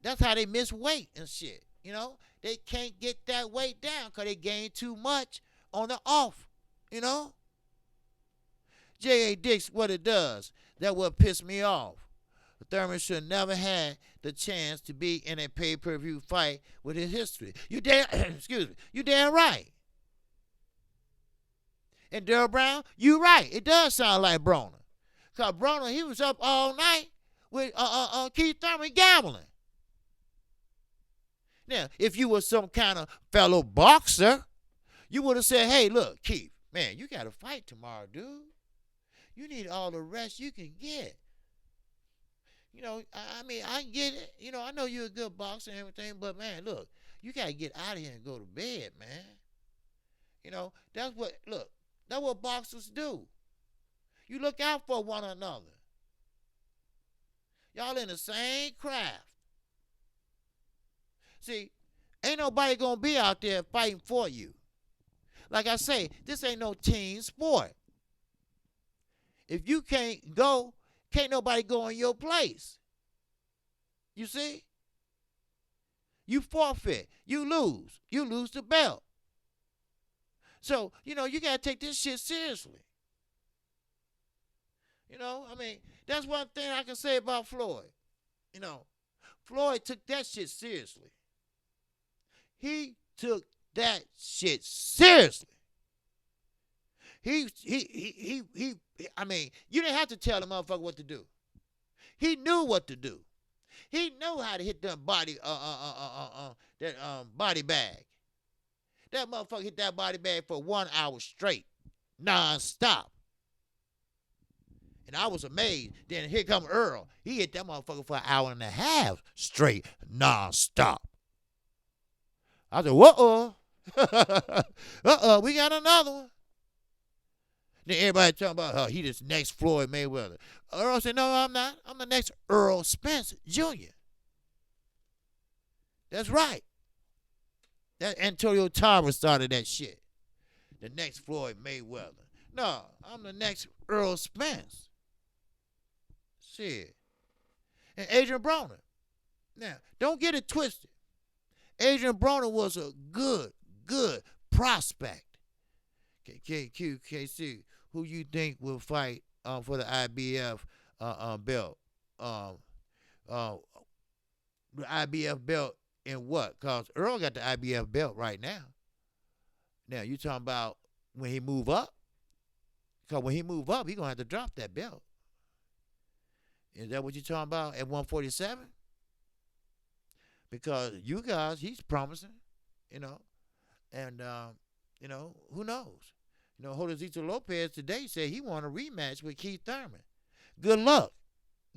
S1: That's how they miss weight and shit. They can't get that weight down because they gain too much on the off. J.A. Dix, what it does, that what pissed me off. Thurman should never had the chance to be in a pay-per-view fight with his history. You damn, excuse me, you damn right. And Darryl Brown, you right. It does sound like Broner. Because Broner, he was up all night with Keith Thurman gambling. Now, if you were some kind of fellow boxer, you would have said, hey, look, Keith, man, you got to fight tomorrow, dude. You need all the rest you can get. I mean, I get it. I know you're a good boxer and everything, but, man, look, you got to get out of here and go to bed, man. That's what boxers do. You look out for one another. Y'all in the same craft. See, ain't nobody going to be out there fighting for you. Like I say, this ain't no team sport. If you can't go, can't nobody go in your place. You see? You forfeit. You lose. You lose the belt. So, you got to take this shit seriously. I mean, that's one thing I can say about Floyd. Floyd took that shit seriously. He took that shit seriously. I mean, you didn't have to tell the motherfucker what to do. He knew what to do. He knew how to hit that body, body bag. That motherfucker hit that body bag for 1 hour straight, non-stop. And I was amazed. Then here come Earl. He hit that motherfucker for 1.5 hours straight, non-stop. I said, we got another one. Then everybody talking about he this next Floyd Mayweather. Earl said, no, I'm not. I'm the next Earl Spence Jr. That's right. That Antonio Tarver started that shit. The next Floyd Mayweather. No, I'm the next Earl Spence. Shit. And Adrian Broner. Now, don't get it twisted. Adrian Broner was a good prospect. Kqkc, who you think will fight for the IBF belt? The IBF belt in what? Because Earl got the IBF belt right now. Now, you talking about when he move up? Because when he move up, he going to have to drop that belt. Is that what you talking about at 147? Because you guys, he's promising, and, who knows? Josecito Lopez today said he want a rematch with Keith Thurman. Good luck.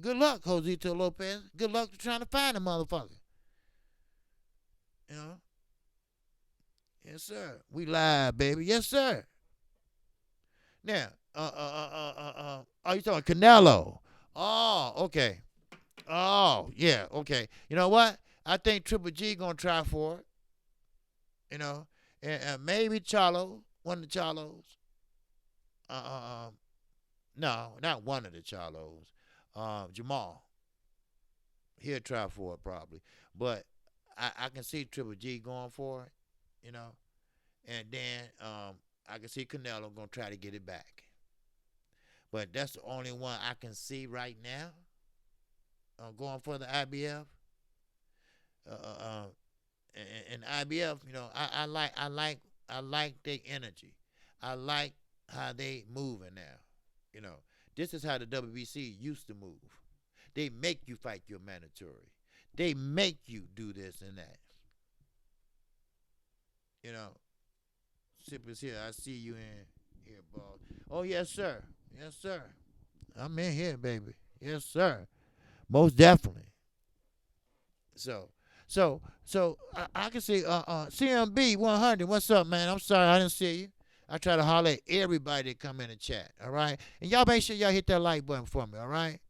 S1: Good luck, Josecito Lopez. Good luck trying to find a motherfucker. Yes, sir. We live, baby. Yes, sir. Now, are you talking Canelo? Oh, okay. Oh, yeah, okay. You know what? I think Triple G gonna try for it. And maybe Charlo, one of the Charlos. No, not one of the Charlos. Jamal. He'll try for it probably. But I can see Triple G going for it, And then I can see Canelo gonna try to get it back. But that's the only one I can see right now. Going for the IBF. And IBF, I like their energy. I like how they moving now. This is how the WBC used to move. They make you fight your mandatory. They make you do this and that. Sippers here, I see you in. Here, boss. Oh, yes, sir. Yes, sir. I'm in here, baby. Yes, sir. Most definitely. So I can see CMB 100. What's up, man? I'm sorry I didn't see you. I try to holler at everybody that come in the chat. All right, and y'all make sure y'all hit that like button for me. All right,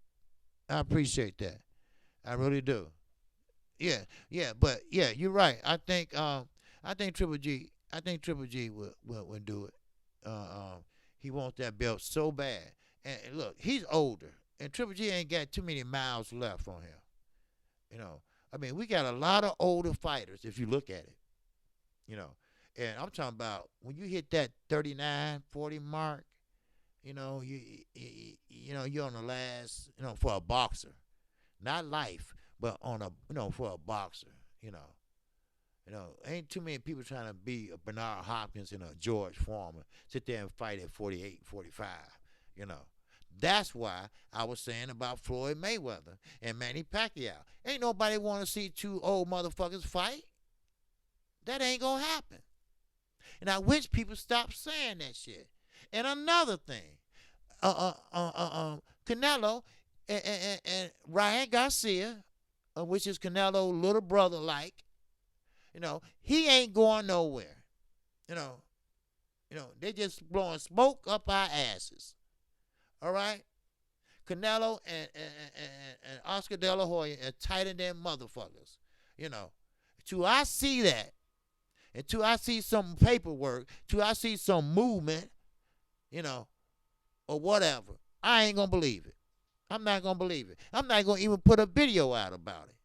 S1: I appreciate that. I really do. Yeah, yeah, but yeah, you're right. I think Triple G. I think Triple G will do it. He wants that belt so bad. And look, he's older, and Triple G ain't got too many miles left on him. You know, I mean, we got a lot of older fighters if you look at it. You know, and I'm talking about when you hit that 39, 40 mark. You're on the last. For a boxer, not life, but on a for a boxer. You know. Ain't too many people trying to be a Bernard Hopkins and a George Foreman, sit there and fight at 48, 45. You know. That's why I was saying about Floyd Mayweather and Manny Pacquiao. Ain't nobody want to see two old motherfuckers fight. That ain't gonna happen. And I wish people stop saying that shit. And another thing, Canelo and Ryan Garcia, which is Canelo's little brother, he ain't going nowhere. You know, they just blowing smoke up our asses. All right? Canelo and Oscar De La Hoya are tighter than motherfuckers. You know, till I see that, until I see some paperwork, till I see some movement, or whatever, I ain't gonna believe it. I'm not gonna believe it. I'm not gonna even put a video out about it.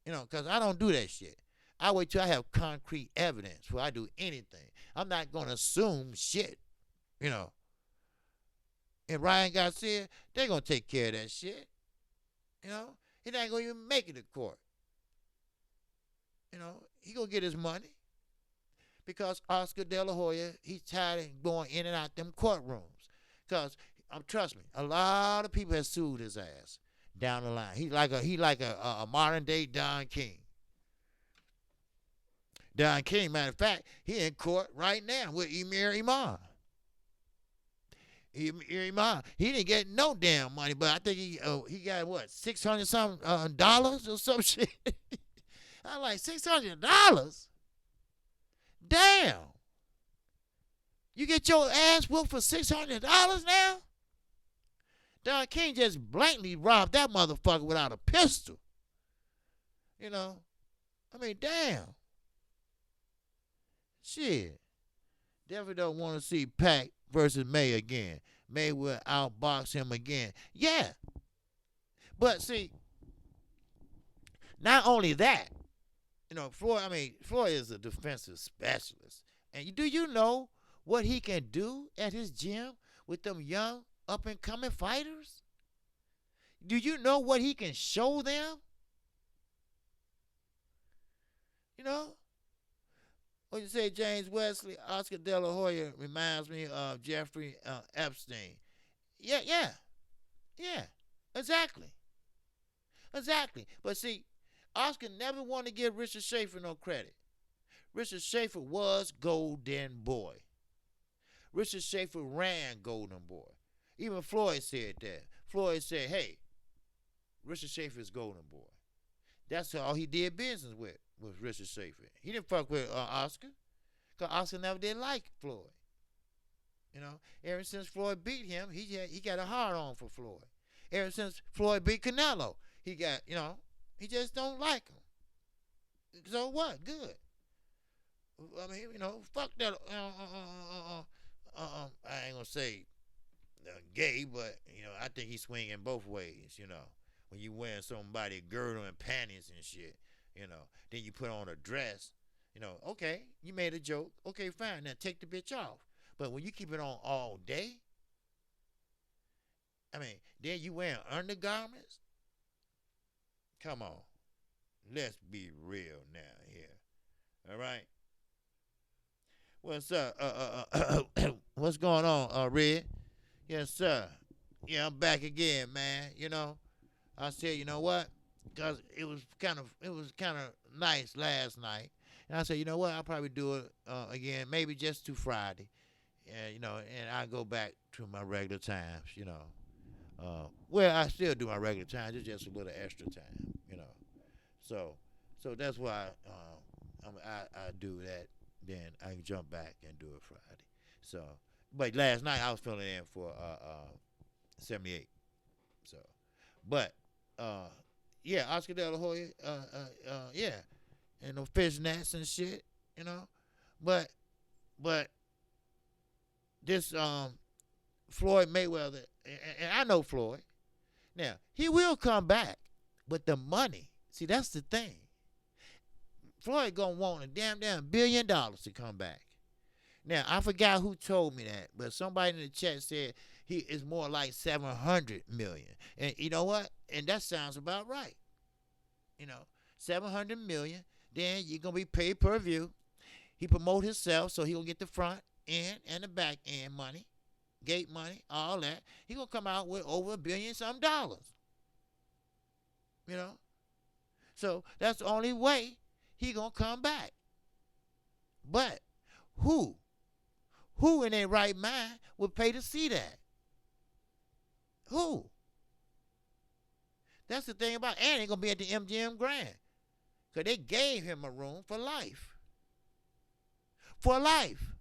S1: Because I don't do that shit. I wait till I have concrete evidence before I do anything. I'm not gonna assume shit. You know. And Ryan Garcia, they're gonna take care of that shit. He not gonna even make it to court. He gonna get his money because Oscar De La Hoya, he's tired of going in and out them courtrooms. Because trust me, a lot of people have sued his ass down the line. He like a modern day Don King. Don King, matter of fact, he in court right now with Emir Imam. He didn't get no damn money, but I think he got what, $600 something dollars or some shit. I'm like, $600? Damn. You get your ass whooped for $600 now? Don King just blatantly robbed that motherfucker without a pistol. I mean, damn. Shit. Definitely don't want to see Pac versus May again. May will outbox him again. Yeah. But see, not only that, Floyd is a defensive specialist. And do you know what he can do at his gym with them young up and coming fighters? Do you know what he can show them? What you say, James Wesley? Oscar De La Hoya reminds me of Jeffrey Epstein. Yeah, exactly. But see, Oscar never wanted to give Richard Schaefer no credit. Richard Schaefer was Golden Boy. Richard Schaefer ran Golden Boy. Even Floyd said that. Floyd said, hey, Richard Schaefer is Golden Boy. That's all he did business with, was Richard Schaefer. He didn't fuck with Oscar, because Oscar never did like Floyd. Ever since Floyd beat him, he got a hard on for Floyd. Ever since Floyd beat Canelo, he got, he just don't like him. So what? Good. I mean, fuck that. I ain't gonna say gay, but I think he's swinging both ways. When you wearing somebody girdle and panties and shit, then you put on a dress. Okay, you made a joke. Okay, fine. Now take the bitch off. But when you keep it on all day, then you wearing undergarments. Come on, let's be real now here. All right. What's up? What's going on, Red? Yes, sir. Yeah, I'm back again, man. I said, you know what? Because it was kind of nice last night, and I said, you know what? I'll probably do it again, maybe just to Friday. and and I go back to my regular times. Well, I still do my regular times. It's just a little extra time. So, so that's why I do that. Then I can jump back and do it Friday. So, but last night I was filling in for 78. So, but yeah, Oscar De La Hoya, yeah, and no fish nets and shit. But but this Floyd Mayweather, and I know Floyd. Now he will come back, but the money. See, that's the thing. Floyd gonna want a damn $1 billion to come back. Now I forgot who told me that, but somebody in the chat said he is more like 700 million. And you know what? And that sounds about right. 700 million. Then you're gonna be paid per view. He promote himself, so he gonna get the front end and the back end money, gate money, all that. He gonna come out with over $1 billion some dollars. You know, so that's the only way he gonna come back. But who in their right mind would pay to see that? Who? That's the thing about it. And he gonna be at the MGM Grand, cause they gave him a room for life. For life.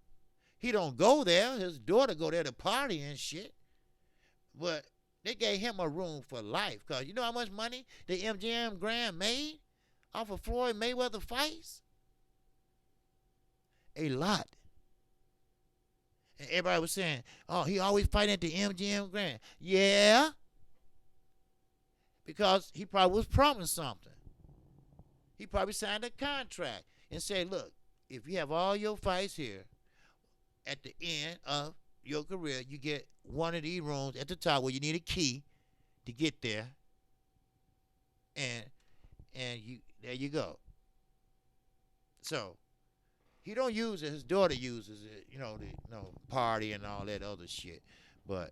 S1: He don't go there. His daughter go there to party and shit. But they gave him a room for life. Because you know how much money the MGM Grand made off of Floyd Mayweather fights? A lot. And everybody was saying, oh, he always fighting at the MGM Grand. Yeah. Because he probably was promised something. He probably signed a contract and said, look, if you have all your fights here, at the end of your career, you get one of these rooms at the top where you need a key to get there. And there you go. So he don't use it. His daughter uses it, party and all that other shit. But,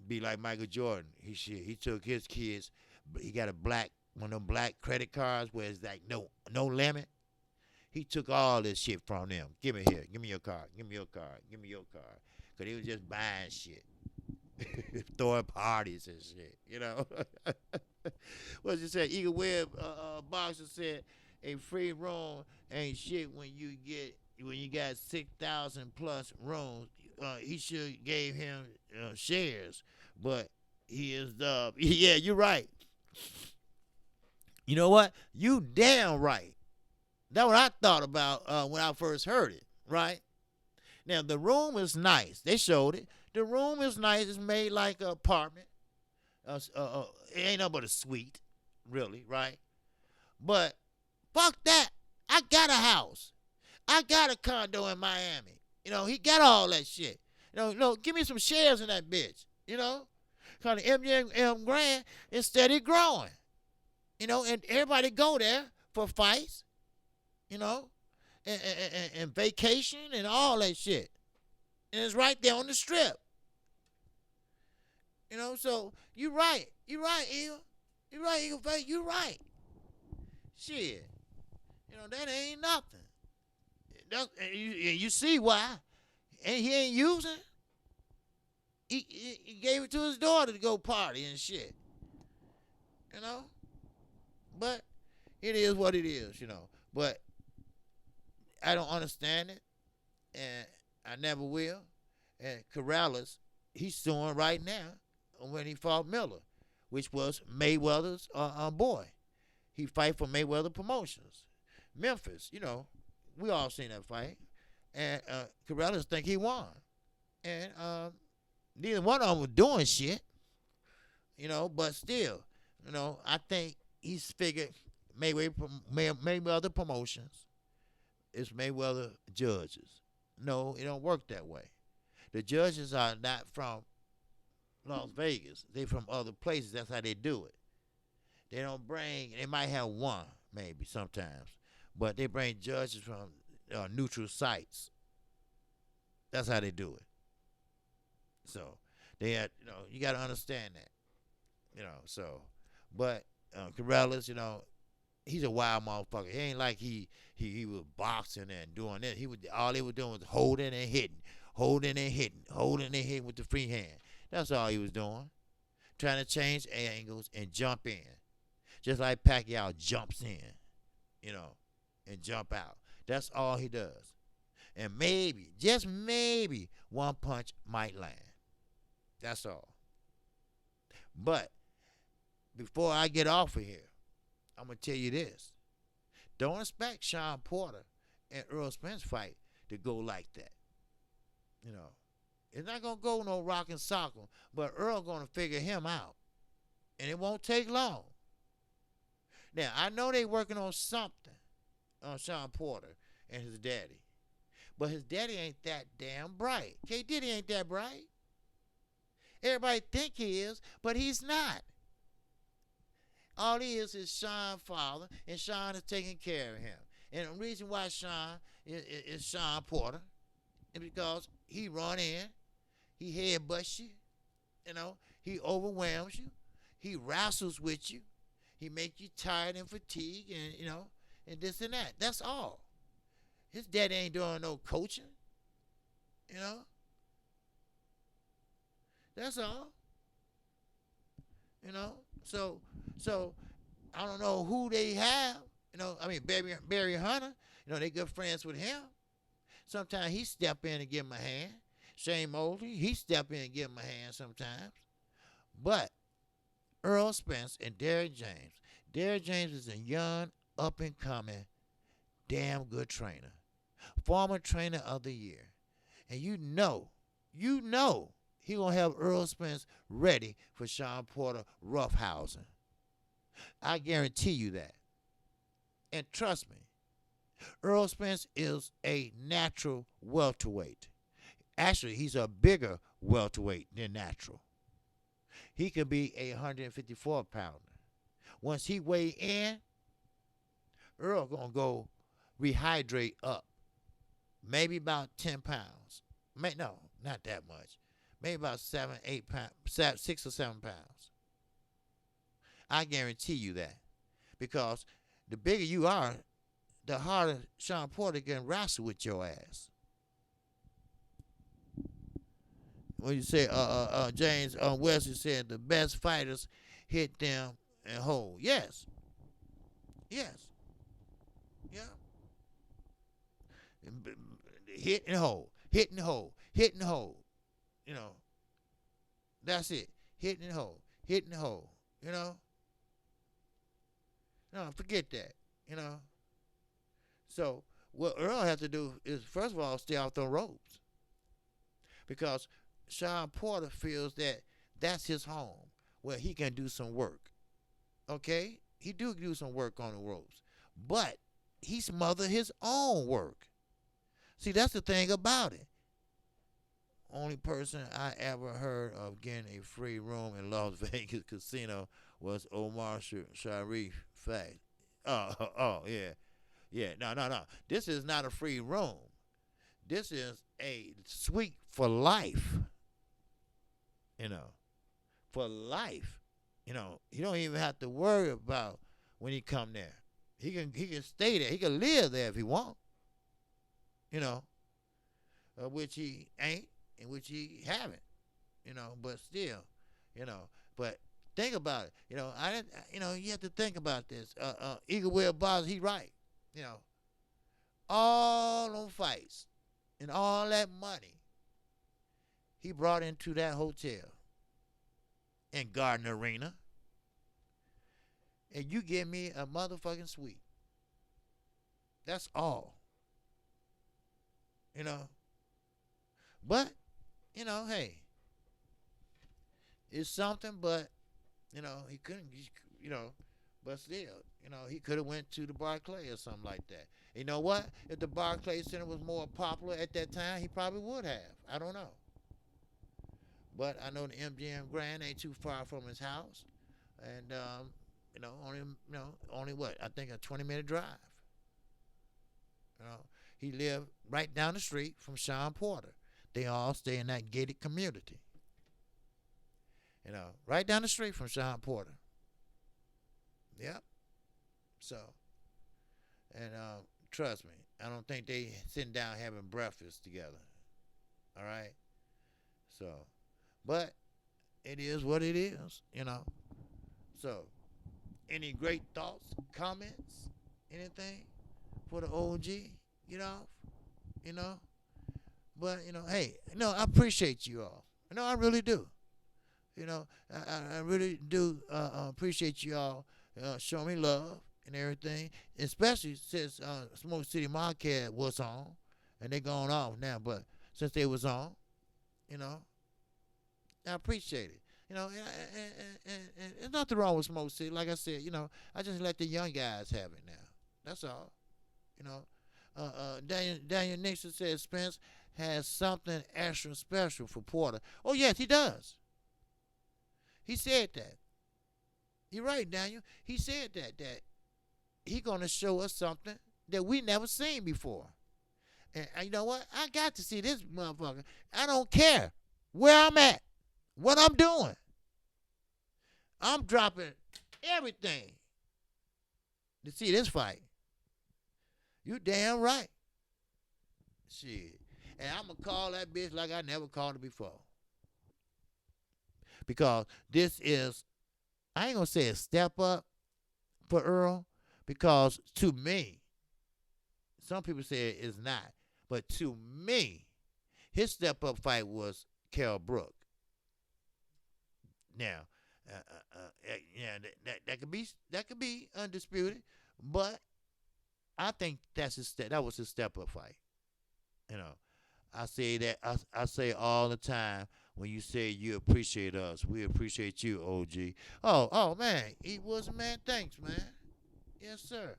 S1: be like Michael Jordan. He took his kids, he got one of them black credit cards where it's like no limit. He took all this shit from them. Give me here. Give me your card. Give me your card. Give me your card. Because he was just buying shit. Throwing parties and shit, What you say? Eagle Webb boxer said, a free room ain't shit when you got 6,000 plus rooms. He should gave him shares. But he is the... Yeah, you're right. You know what? You damn right. That's what I thought about when I first heard it, right? Now, the room is nice. They showed it. The room is nice. It's made like an apartment. It ain't nothing but a suite, really, right? But fuck that. I got a house. I got a condo in Miami. He got all that shit. Give me some shares in that bitch, Because the MGM Grand is steady growing. And everybody go there for fights. And vacation and all that shit. And it's right there on the strip. So you're right. You're right, Eagle. You're right, Eagle Face. You're right. Shit. That ain't nothing. And you see why. And he ain't using. He gave it to his daughter to go party and shit. But it is what it is, But I don't understand it, and I never will. And Corrales, he's suing right now when he fought Miller, which was Mayweather's boy. He fight for Mayweather Promotions. Memphis, we all seen that fight. And Corrales think he won. And neither one of them was doing shit, but still, I think he's figured Mayweather Promotions. It's Mayweather judges. No, it don't work that way. The judges are not from Las Vegas. They from other places. That's how they do it. They don't bring, they might have one, maybe, sometimes. But they bring judges from neutral sites. That's how they do it. So, they had, you got to understand that. So, but Corrales, he's a wild motherfucker. He ain't like he was boxing and doing this. All he was doing was holding and hitting. holding and hitting with the free hand. That's all he was doing. Trying to change angles and jump in. Just like Pacquiao jumps in, you know, and jump out. That's all he does. And maybe, just maybe, one punch might land. That's all. But before I get off of here, I'm going to tell you this. Don't expect Sean Porter and Earl Spence fight to go like that. You know, it's not going to go no rock and sock, but Earl going to figure him out. And it won't take long. Now, I know they working on something on Sean Porter and his daddy. But his daddy ain't that damn bright. K. Diddy ain't that bright. Everybody think he is, but he's not. All he is Sean's father, and Sean is taking care of him. And the reason why Sean is Sean Porter is because he run in, he headbutts you, you know, he overwhelms you, he wrestles with you, he make you tired and fatigued, and you know, and this and that. That's all. His daddy ain't doing no coaching, you know. That's all. You know, so I don't know who they have. You know, I mean Barry Hunter. You know, they good friends with him. Sometimes he step in and give him a hand. Shane Mosley, he step in and give him a hand sometimes. But Earl Spence and Derrick James. Derrick James is a young, up and coming, damn good trainer. Former trainer of the year. And you know, he gonna have Earl Spence ready for Sean Porter roughhousing. I guarantee you that. And trust me, Earl Spence is a natural welterweight. Actually, he's a bigger welterweight than natural. He could be a 154-pounder. Once he weigh in, Earl gonna go rehydrate up. Maybe about 10 pounds. No, not that much. Maybe about 7, 8 pounds, 6 or 7 pounds. I guarantee you that. Because the bigger you are, the harder Sean Porter can wrestle with your ass. When you say, James Wesley said the best fighters hit them and hold. Yes. Yes. Yeah. Hit and hold. Hit and hold. Hit and hold. You know. That's it. Hit and hold. Hit and hold. You know. No, forget that. You know. So what Earl has to do is, first of all, stay off the ropes. Because Sean Porter feels that that's his home where he can do some work. Okay? He do some work on the ropes. But he smothered his own work. See, that's the thing about it. Only person I ever heard of getting a free room in Las Vegas casino was Omar Sharif. Fact. Yeah. Yeah, no. This is not a free room. This is a suite for life. You know, for life. You know, you don't even have to worry about when he come there. He can stay there. He can live there if he want. You know, which he ain't, and which he haven't. You know, but still, you know. But think about it. You know, you have to think about this. Eagle Will Boss, he right. You know, all them fights and all that money he brought into that hotel in Garden Arena, and you give me a motherfucking suite. That's all. You know. But, you know, hey, it's something, but, you know, he couldn't, you know, but still, you know, he could have went to the Barclay or something like that. You know what? If the Barclay Center was more popular at that time, he probably would have. I don't know. But I know the MGM Grand ain't too far from his house. And, you know, only what? I think a 20-minute drive. You know, he lived right down the street from Sean Porter. They all stay in that gated community. You know, right down the street from Sean Porter. Yep. So, and trust me, I don't think they sitting down having breakfast together. All right. So, but it is what it is. So, any great thoughts, comments, anything for the OG? You know, you know. But hey, I appreciate you all. I really do. I really do appreciate you all showing me love and everything, especially since Smoke City Market was on, and they gone off now. But since they was on, you know, I appreciate it. And there's nothing wrong with Smoke City. Like I said, I just let the young guys have it now. That's all. You know, Daniel Nixon said Spence has something extra special for Porter. Oh yes, he does. He said that. You're right, Daniel. He said that he gonna show us something that we never seen before. And you know what? I got to see this motherfucker. I don't care where I'm at, what I'm doing. I'm dropping everything to see this fight. You damn right. Shit. And I'm gonna call that bitch like I never called her before. Because this is, I ain't gonna say a step up for Earl, because to me, some people say it's not, but to me, his step up fight was Carol Brook. Now, yeah, that could be undisputed, but I think that was his step up fight. You know, I say that I say all the time, when you say you appreciate us, we appreciate you, OG. Oh man, he was a man. Thanks, man. Yes, sir.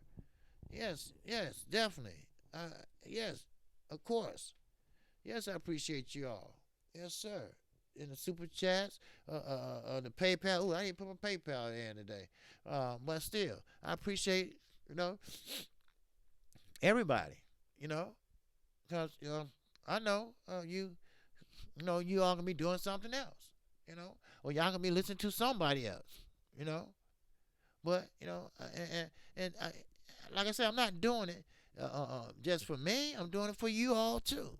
S1: Yes, definitely. Yes, of course. Yes, I appreciate you all. Yes, sir. In the super chats, the PayPal. Ooh, I didn't put my PayPal in today. But still, I appreciate everybody. You know, because I know you all gonna be doing something else. Or y'all gonna be listening to somebody else. You know, but and like I said, I'm not doing it just for me. I'm doing it for you all too.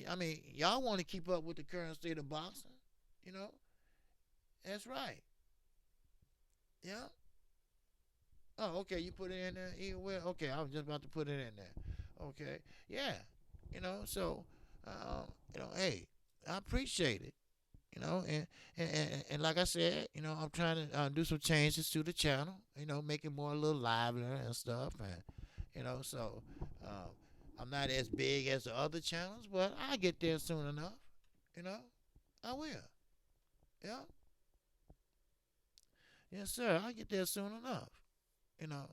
S1: I mean, y'all want to keep up with the current state of boxing. You know, that's right. Yeah. Oh, okay. You put it in there. Well, okay. I was just about to put it in there. Okay. Yeah. So, hey, I appreciate it. And like I said, I'm trying to do some changes to the channel. Make it more a little livelier and stuff. And so uh, I'm not as big as the other channels, but I get there soon enough. You know, I will. Yeah, yes, sir. I get there soon enough. You know,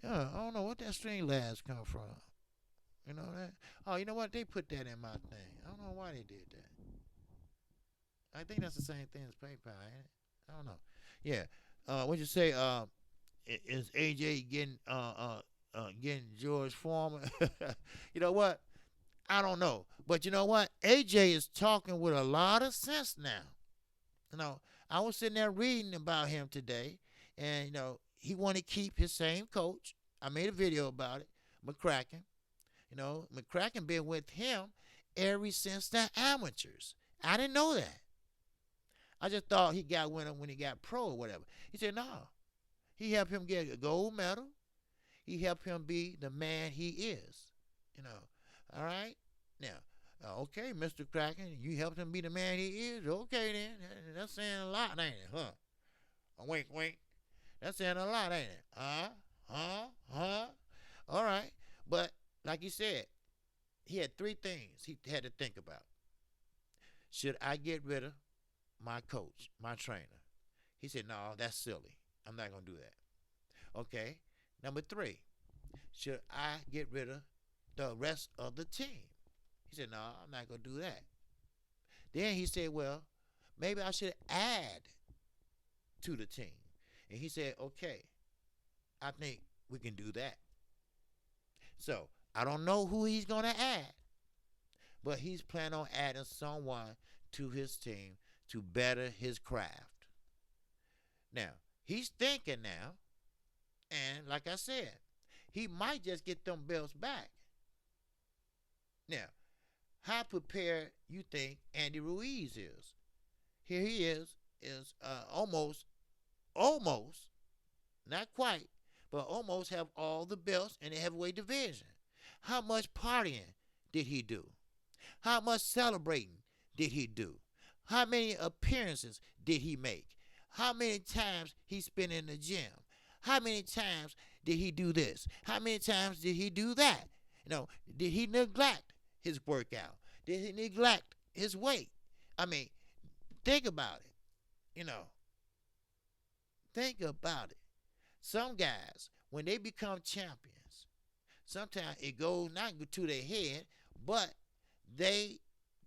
S1: yeah. I don't know what that string lads come from. You know that? Oh, you know what? They put that in my thing. I don't know why they did that. I think that's the same thing as PayPal, ain't it? I don't know. Yeah. What you say? Is AJ getting George Foreman? You know what? I don't know. But you know what? AJ is talking with a lot of sense now. I was sitting there reading about him today, and he want to keep his same coach. I made a video about it, McCracken. McCracken been with him ever since the amateurs. I didn't know that. I just thought he got with him when he got pro or whatever. He said, no. He helped him get a gold medal. He helped him be the man he is. All right? Now, okay, Mr. Kraken, you helped him be the man he is. Okay, then. That's saying a lot, ain't it? Huh? Wink, wink. That's saying a lot, ain't it? Huh? All right. But, like you said, he had three things he had to think about. Should I get rid of my coach, my trainer? He said, no, that's silly. I'm not going to do that. Okay. Number three, should I get rid of the rest of the team? He said, no, I'm not going to do that. Then he said, well, maybe I should add to the team. And he said, okay, I think we can do that. So I don't know who he's going to add, but he's planning on adding someone to his team to better his craft. Now, he's thinking now, and like I said, he might just get them belts back. Now, How prepared you think Andy Ruiz is? Here he is almost, not quite, but almost have all the belts in the heavyweight division. How much partying did he do? How much celebrating did he do? How many appearances did he make? How many times he spent in the gym? How many times did he do this? How many times did he do that? Did he neglect his workout? Did he neglect his weight? I mean, think about it. You know, think about it. Some guys, when they become champions, sometimes it goes not to their head, but they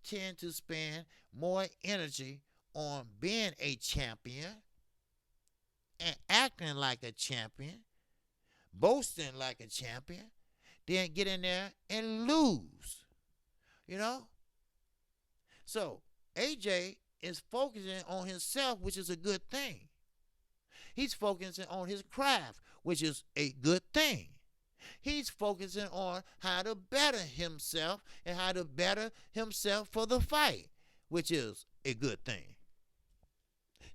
S1: tend to spend more energy on being a champion and acting like a champion, boasting like a champion, than get in there and lose. You know? So AJ is focusing on himself, which is a good thing. He's focusing on his craft, which is a good thing. He's focusing on how to better himself and how to better himself for the fight, which is a good thing.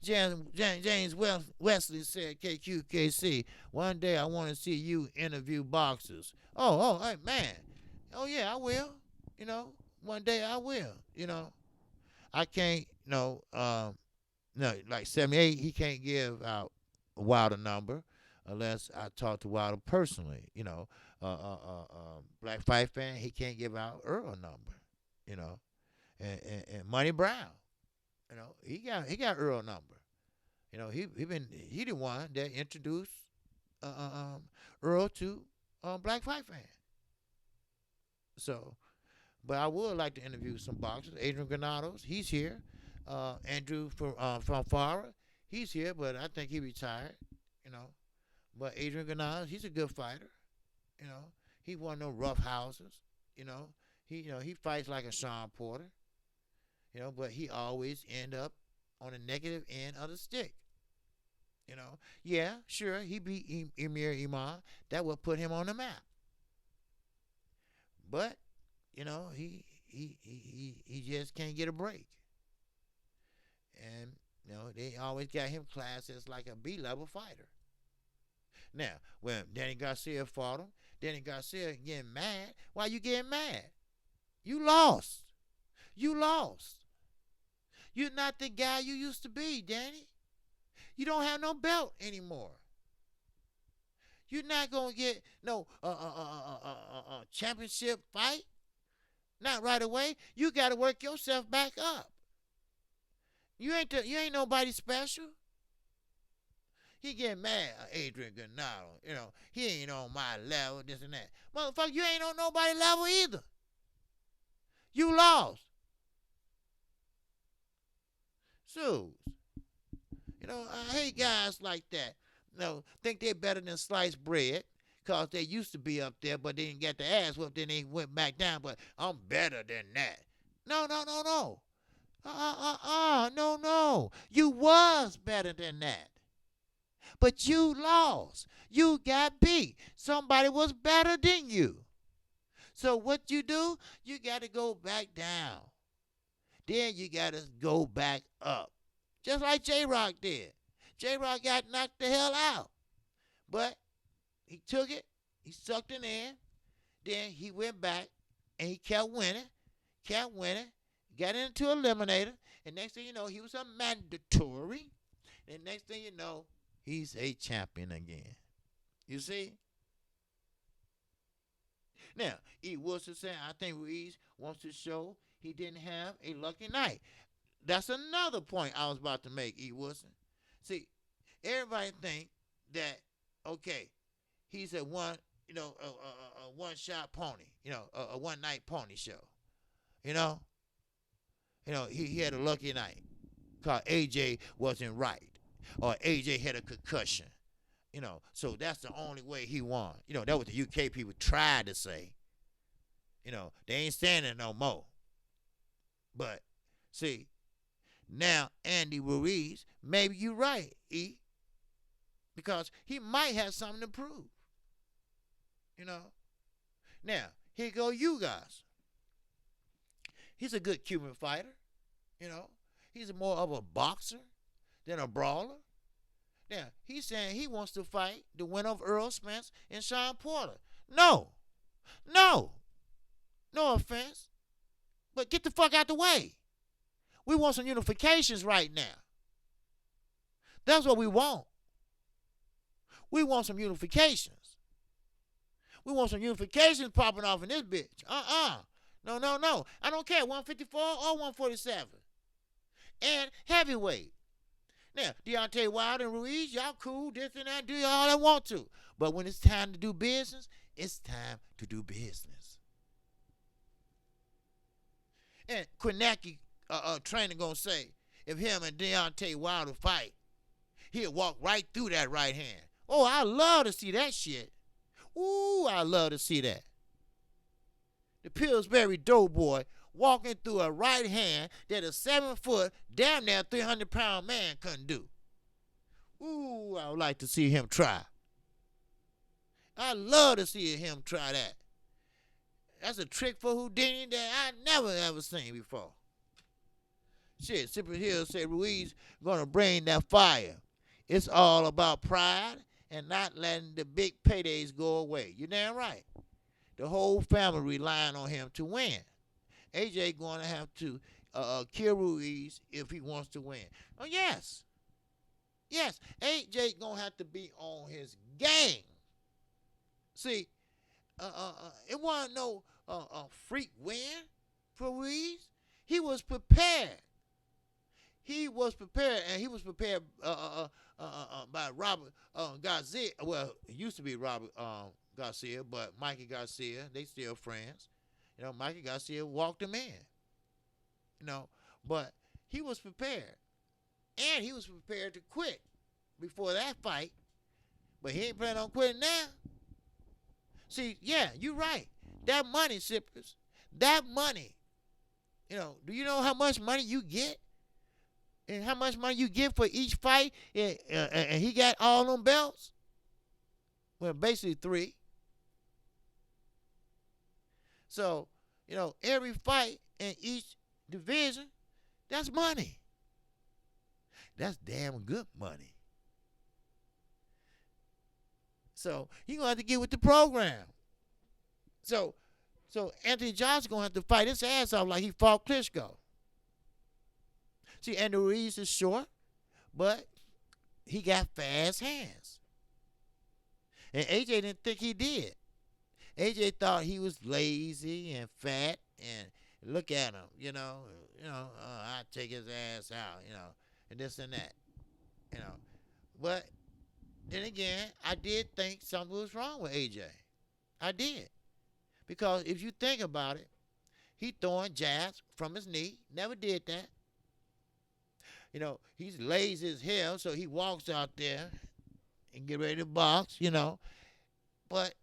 S1: James Wesley said, Kqkc, one day I want to see you interview boxers. Hey, man. Oh, yeah, I will. One day I will. I can't, like 78, he can't give out a Wilder number unless I talk to Wilder personally. Black Fight Fan, he can't give out Earl number. And Money Brown, he got Earl number. He the one that introduced Earl to Black Fight Fan. So, but I would like to interview some boxers. Adrian Granados, he's here. Andrew from Farah, he's here, but I think he retired. But Adrian Granados, he's a good fighter. He won no rough houses. He fights like a Sean Porter. But he always end up on the negative end of the stick. Yeah, sure, he beat Emir Imam. That would put him on the map. But he just can't get a break. And they always got him classed as like a B-level fighter. Now, when Danny Garcia fought him, Danny Garcia getting mad. Why you getting mad? You lost. You lost. You're not the guy you used to be, Danny. You don't have no belt anymore. You're not gonna get no championship fight. Not right away. You got to work yourself back up. You ain't nobody special. He get mad, Adrian Granado. He ain't on my level, this and that. Motherfucker, you ain't on nobody's level either. You lost. So, I hate guys like that. Think they're better than sliced bread because they used to be up there, but they didn't get the ass whooped, then they went back down, but I'm better than that. No. No. You was better than that. But you lost. You got beat. Somebody was better than you. So what you do, you got to go back down. Then you got to go back up. Just like J-Rock did. J-Rock got knocked the hell out. But he took it. He sucked it in. Then he went back and he kept winning. Got into eliminator. And next thing you know, he was a mandatory. And next thing you know, he's a champion again. You see? Now, E. Wilson said, I think Ruiz wants to show he didn't have a lucky night. That's another point I was about to make, E. Wilson. See, everybody think that, okay, he's a one-shot pony, a one-night pony show. He had a lucky night because AJ wasn't right or AJ had a concussion. So that's the only way he won. That was the UK people tried to say. They ain't saying it no more. But, see, now Andy Ruiz, maybe you're right, E. Because he might have something to prove. Now, here go you guys. He's a good Cuban fighter. You know, he's more of a boxer than a brawler. Now, he's saying he wants to fight the winner of Earl Spence and Sean Porter. No, no, no offense, but get the fuck out the way. We want some unifications right now. That's what we want. We want some unifications. We want some unifications popping off in this bitch. No, no, no. I don't care, 154 or 147. And heavyweight. Now, Deontay Wilder and Ruiz, y'all cool, this and that, do all I want to. But when it's time to do business, it's time to do business. And Kqkc trainer gonna say, if him and Deontay Wilder fight, he'll walk right through that right hand. Oh, I love to see that shit. Ooh, I love to see that. The Pillsbury Doughboy walking through a right hand that a 7-foot, damn near 300-pound man couldn't do. Ooh, I would like to see him try. I love to see him try that. That's a trick for Houdini that I never ever seen before. Shit, Cypress Hill said Ruiz gonna bring that fire. It's all about pride and not letting the big paydays go away. You're damn right. The whole family relying on him to win. AJ going to have to kill Ruiz if he wants to win. Oh, yes. Yes, AJ going to have to be on his game. See, it wasn't no freak win for Ruiz. He was prepared. He was prepared, and he was prepared by Robert Garcia. Well, it used to be Robert Garcia, but Mikey Garcia, they still friends. You know, Mikey Garcia walked him in. You know, but he was prepared. And he was prepared to quit before that fight. But he ain't planning on quitting now. See, yeah, you're right. That money, Sippers, that money. You know, do you know how much money you get? And how much money you get for each fight? And he got all them belts? Well, basically 3. So, you know, every fight in each division, that's money. That's damn good money. So, you're going to have to get with the program. So Anthony Johnson going to have to fight his ass off like he fought Klitschko. See, Andy Ruiz is short, but he got fast hands. And AJ didn't think he did. AJ thought he was lazy and fat, and look at him, you know, I take his ass out, you know, and this and that, you know. But then again, I did think something was wrong with AJ. I did. Because if you think about it, he throwing jabs from his knee, never did that. You know, he's lazy as hell, so he walks out there and get ready to box, you know. But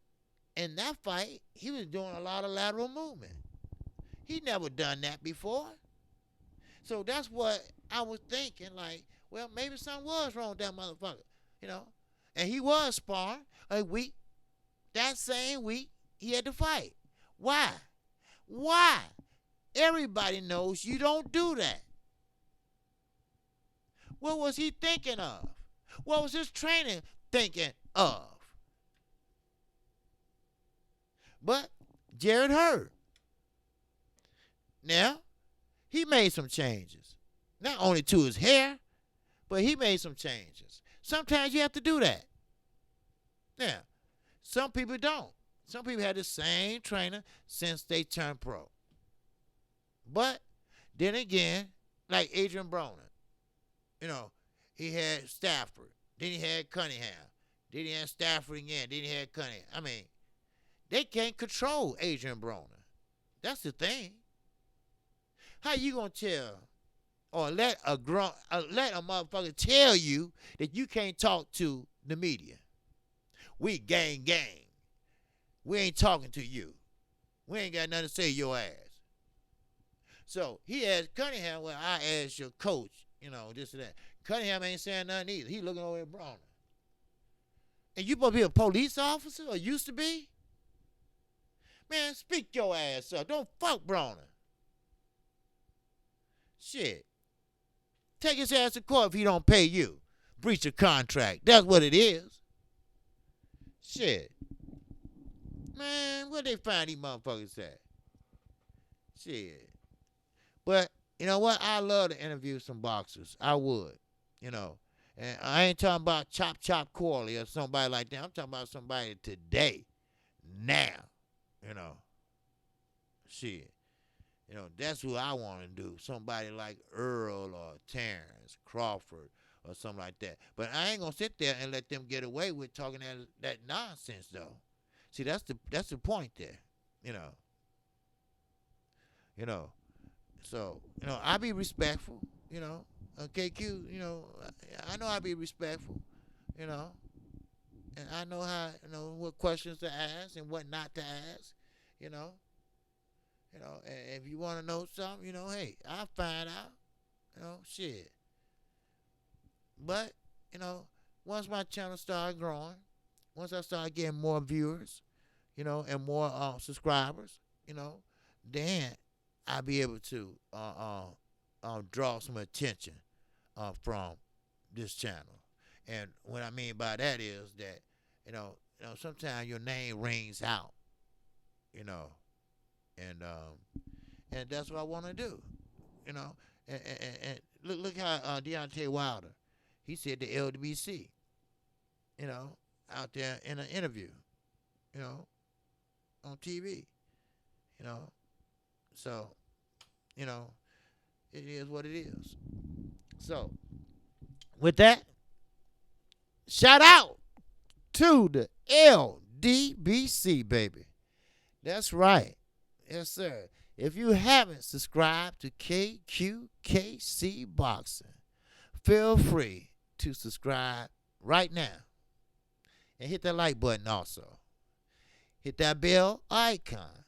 S1: in that fight, he was doing a lot of lateral movement. He never done that before. So that's what I was thinking, like, well, maybe something was wrong with that motherfucker, you know. And he was sparring a week. That same week, he had to fight. Why? Why? Everybody knows you don't do that. What was he thinking of? What was his training thinking of? But Jared Hurd, now, he made some changes. Not only to his hair, but he made some changes. Sometimes you have to do that. Now, some people don't. Some people had the same trainer since they turned pro. But then again, like Adrian Broner, you know, he had Stafford. Then he had Cunningham. Then he had Stafford again. Then he had Cunningham. I mean, they can't control Adrian Broner. That's the thing. How you gonna tell or let a motherfucker tell you that you can't talk to the media? We gang. We ain't talking to you. We ain't got nothing to say to your ass. So he asked Cunningham, well, I asked your coach, you know, this and that. Cunningham ain't saying nothing either. He looking over at Broner. And you supposed to be a police officer or used to be? Man, speak your ass up. Don't fuck Broner. Shit. Take his ass to court if he don't pay you. Breach of contract. That's what it is. Shit. Man, where they find these motherfuckers at? Shit. But you know what? I love to interview some boxers. I would. You know. And I ain't talking about Chop Corley or somebody like that. I'm talking about somebody today. Now. You know. Shit. You know, that's who I want to do. Somebody like Earl or Terrence Crawford or something like that. But I ain't gonna sit there and let them get away with talking that nonsense though. See, that's the point there. You know. You know. So, you know, I be respectful, you know. KQ, you know, I know I be respectful, you know. And I know how, you know, what questions to ask and what not to ask, you know. You know, and if you want to know something, you know, hey, I'll find out. You know, shit. But, you know, once my channel started growing, once I started getting more viewers, you know, and more subscribers, you know, then I'll be able to draw some attention from this channel. And what I mean by that is that, sometimes your name rings out, you know, and that's what I want to do, you know. And look how Deontay Wilder, he said the LWC, you know, out there in an interview, you know, on TV, you know. So, you know, it is what it is. So, with that, shout out to the LDBC, baby. That's right. Yes, sir. If you haven't subscribed to Kqkc Boxing, feel free to subscribe right now. And hit that like button also. Hit that bell icon.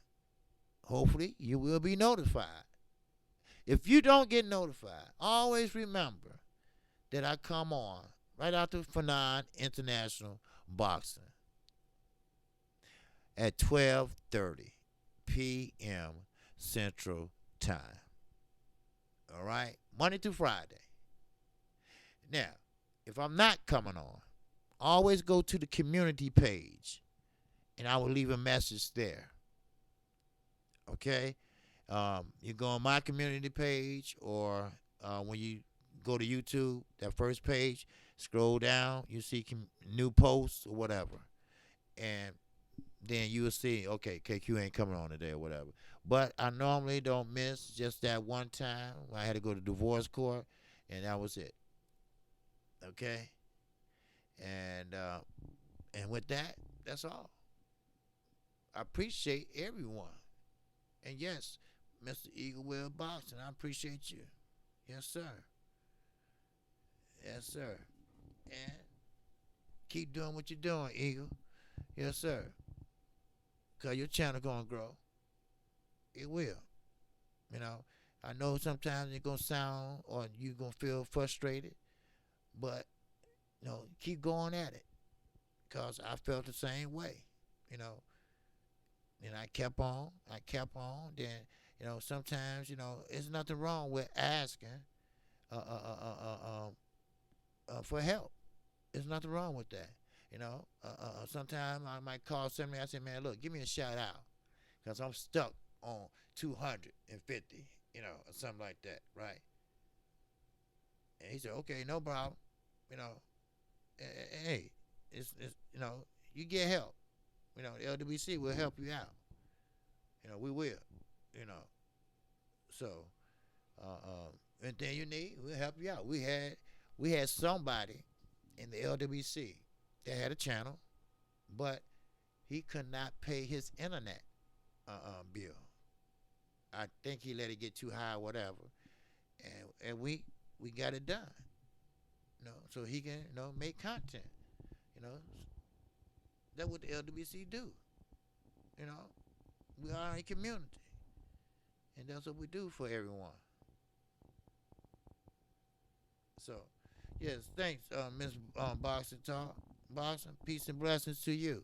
S1: Hopefully, you will be notified. If you don't get notified, always remember that I come on right after Fanon International Boxing at 12:30 p.m. Central Time. All right? Monday through Friday. Now, if I'm not coming on, always go to the community page and I will leave a message there. Okay? You go on my community page, or when you go to YouTube, that first page, scroll down, you see new posts or whatever. And then you will see, okay, KQ ain't coming on today or whatever. But I normally don't miss just that one time when I had to go to divorce court, and that was it. Okay? And with that, that's all. I appreciate everyone. And yes, Mr. Eagle Will Boxing, I appreciate you. Yes, sir. Yes, sir. And keep doing what you're doing, Eagle. Yes, sir. Because your channel going to grow. It will. You know, I know sometimes it's going to sound or you're going to feel frustrated, but, you know, keep going at it. Because I felt the same way, you know. And I kept on. Then, you know, sometimes, you know, there's nothing wrong with asking for help. There's nothing wrong with that. You know, sometimes I might call somebody. I say, man, look, give me a shout out. Because I'm stuck on 250, you know, or something like that, right? And he said, okay, no problem. You know, hey, it's you know, you get help. You know, the LWC will help you out. You know, we will. You know, so anything you need, we'll help you out. We had somebody in the LWC that had a channel, but he could not pay his internet bill. I think he let it get too high, or whatever, and we got it done. You know, so he can, you know, make content. You know, that's what the LWC do. You know, we are a community, and that's what we do for everyone. So, yes, thanks, Miss Boxing Talk. Boxing, peace and blessings to you.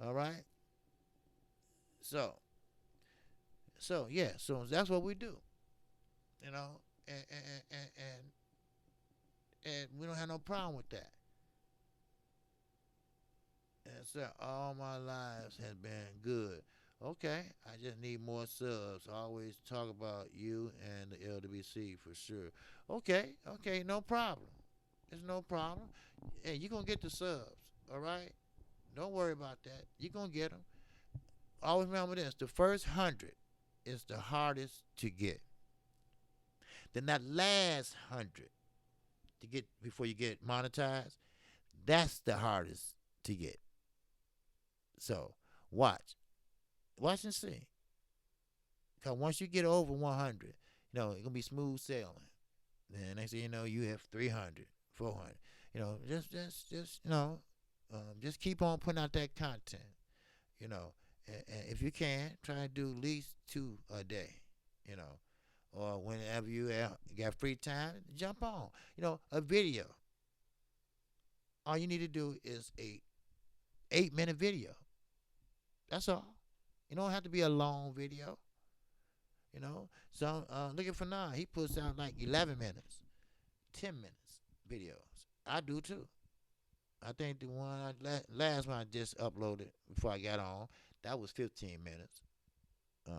S1: All right. So yeah, so that's what we do. You know, and we don't have no problem with that. And so all my lives has been good. Okay, I just need more subs. I always talk about you and the LWC for sure. Okay, no problem. It's no problem. Hey, you gonna get the subs, all right? Don't worry about that. You gonna get them. Always remember this: the first 100 is the hardest to get. Then that last 100 to get before you get monetized, that's the hardest to get. So watch and see. Cause once you get over 100, it's gonna be smooth sailing. Then next thing you know, you have 300, 400. Just keep on putting out that content. You know, and if you can, try to do at least 2 a day. You know, or whenever you got free time, jump on. A video. All you need to do is a 8-minute video. That's all. You don't have to be a long video. So look at Fanon. He puts out like 11 minutes, 10 minutes videos. I do too. I think the last one I just uploaded before I got on, that was 15 minutes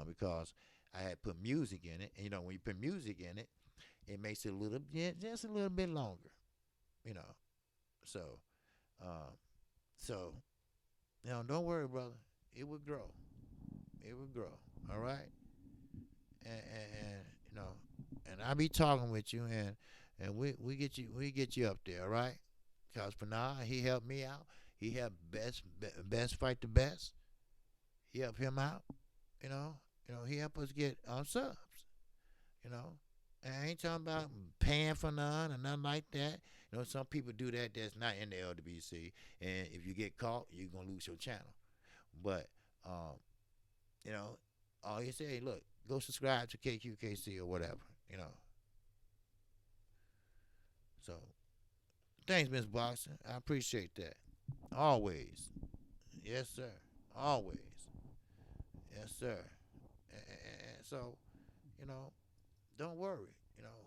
S1: because I had put music in it. And, when you put music in it, it makes it just a little bit longer. You know, so uh, so don't worry, brother. It will grow. It will grow. All right. And and I be talking with you, and we get you up there, all right? Cause for now he helped me out. He helped best fight the best. He helped him out. You know, he helped us get subs. You know, and I ain't talking about paying for none or nothing like that. Some people do that. That's not in the LWC, and if you get caught, you're gonna lose your channel. But you know, all you say, look, go subscribe to Kqkc or whatever. So thanks, Miss Boxer. I appreciate that. Always. Yes, sir. Always. Yes, sir. And so, you know, don't worry.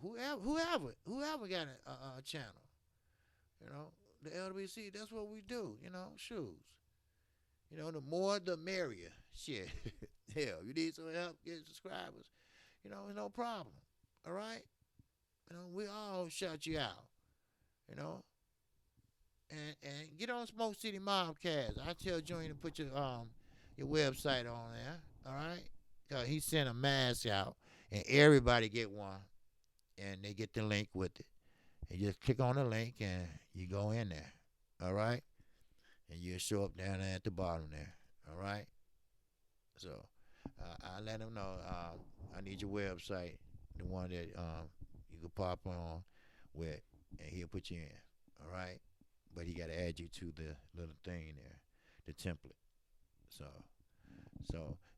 S1: Whoever got a channel, the LWC, that's what we do. Shoes. The more the merrier. Shit. Hell, you need some help getting subscribers. No problem. All right? We all shout you out. And get on Smoke City Mobcast. I tell Junior to put your website on there. All right? Cause he sent a mask out, and everybody get one, and they get the link with it. And you just click on the link, and you go in there. All right? And you'll show up down there at the bottom there. All right? So I let him know I need your website, the one that you can pop on with, and he'll put you in. All right? But he got to add you to the little thing there, the template. So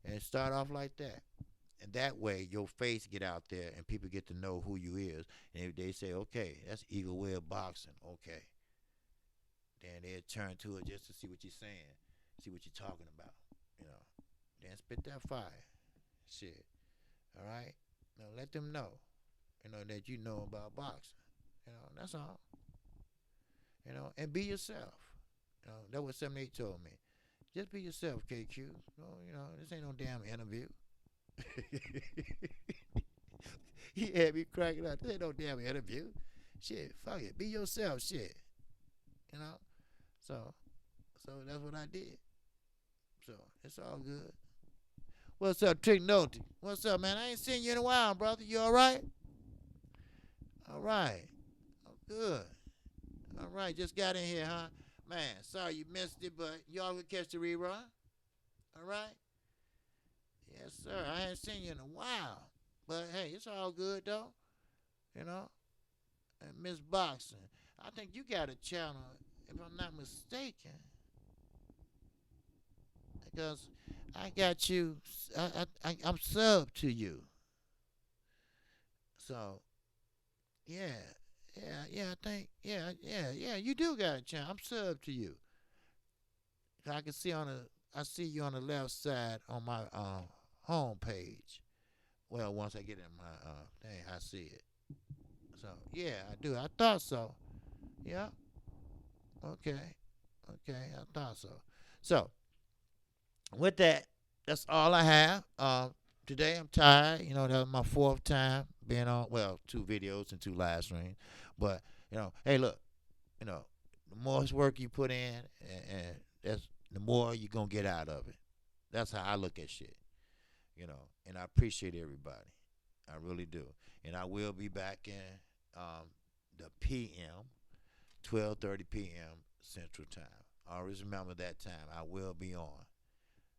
S1: and start off like that. And that way your face get out there and people get to know who you is. And if they say, okay, that's Eagle Web Boxing, okay. Then they'll turn to it just to see what you're saying, see what you're talking about, Then spit that fire. Shit. All right? Let them know, that you know about boxing. That's all. And be yourself. That's what 78 told me. Just be yourself, KQ. This ain't no damn interview. He had me cracking up. This ain't no damn interview. Shit, fuck it. Be yourself, shit. So that's what I did. So it's all good. What's up, Trick Note? What's up, man? I ain't seen you in a while, brother. You all right? All right. Oh, good. All right, just got in here, huh? Man, sorry you missed it, but y'all will catch the rerun. All right? Yes, sir. I ain't seen you in a while. But, hey, it's all good, though. And Miss Boxing, I think you got a channel, if I'm not mistaken. Because I got you, I'm sub to you. So, yeah, I think, you do got a channel. I'm sub to you. I can see I see you on the left side on my home page. Well, once I get in my thing, I see it. So yeah, I do. I thought so. Yeah. Okay. Okay. I thought so. So with that, that's all I have. Today I'm tired. You know, that was my fourth time being on. Well, two videos and two live streams. But hey, look. The more work you put in, and that's the more you're gonna get out of it. That's how I look at shit. And I appreciate everybody. I really do. And I will be back in the PM, 12:30 p.m. Central Time. Always remember that time. I will be on.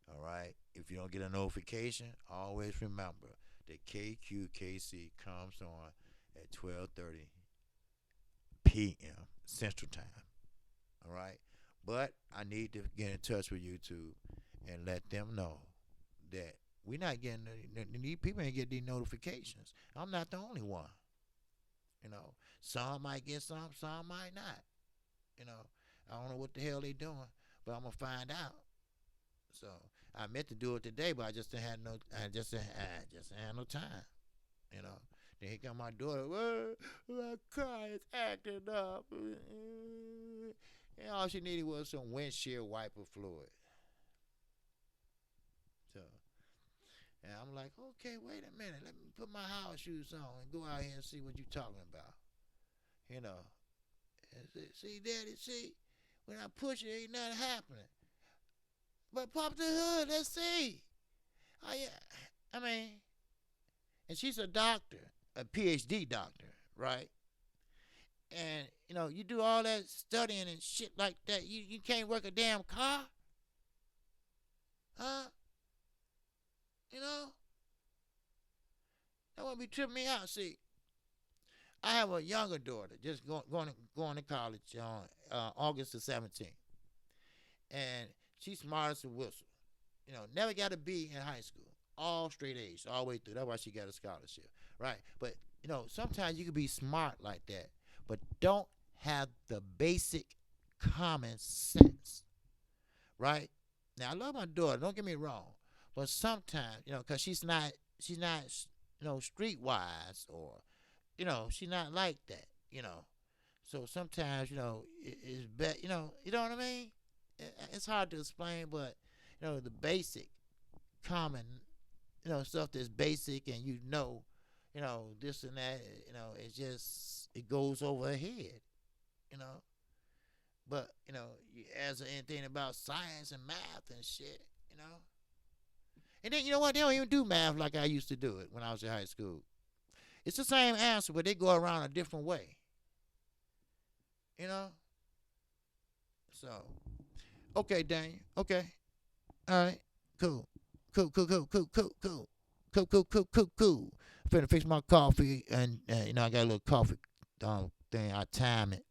S1: All right. If you don't get a notification, always remember that Kqkc comes on at 12:30 p.m. Central Time. All right. But I need to get in touch with YouTube and let them know that we're not getting these people ain't getting these notifications. I'm not the only one. Some might get some might not. You know, I don't know what the hell they doing, but I'm gonna find out. So I meant to do it today, but I just didn't have no. I just had no time. You know. Then here come my daughter. Well, my car is acting up. And all she needed was some windshield wiper fluid. So, and I'm like, okay, wait a minute. Let me put my house shoes on and go out here and see what you're talking about. You know. And see, Daddy, see, when I push it, ain't nothing happening. But pop the hood, let's see. I mean, and she's a doctor, a PhD doctor, right? And you do all that studying and shit like that. You can't work a damn car, huh? You know that would be tripping me out. See, I have a younger daughter just going to college on August the 17th, and she's smart as a whistle. Never got a B in high school. All straight A's all the way through. That's why she got a scholarship, right? But sometimes you can be smart like that, but don't have the basic common sense, right? Now I love my daughter. Don't get me wrong, but sometimes because she's not streetwise, or she's not like that. So sometimes it's better. You know what I mean? It's hard to explain, but the basic common stuff that's basic, and this and that, it goes over her head, you know. But you ask her anything about science and math and shit, you know. And then you know what? They don't even do math like I used to do it when I was in high school. It's the same answer, but they go around a different way, you know. So okay, Daniel. Okay, all right, cool, cool, cool, cool, cool, cool, cool. Cool, cool, cool, cool, cool. I'm finna fix my coffee, and I got a little coffee thing. I time it,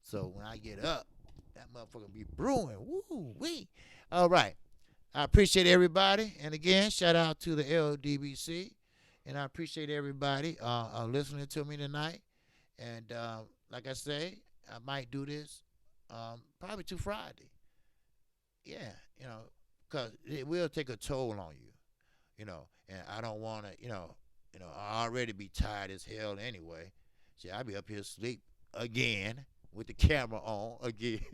S1: so when I get up, that motherfucker be brewing. Woo wee! All right, I appreciate everybody, and again, shout out to the LDBC, and I appreciate everybody listening to me tonight. And like I say, I might do this probably to Friday. Yeah, because it will take a toll on you. And I don't want to, I already be tired as hell anyway. See, I be up here asleep again with the camera on again.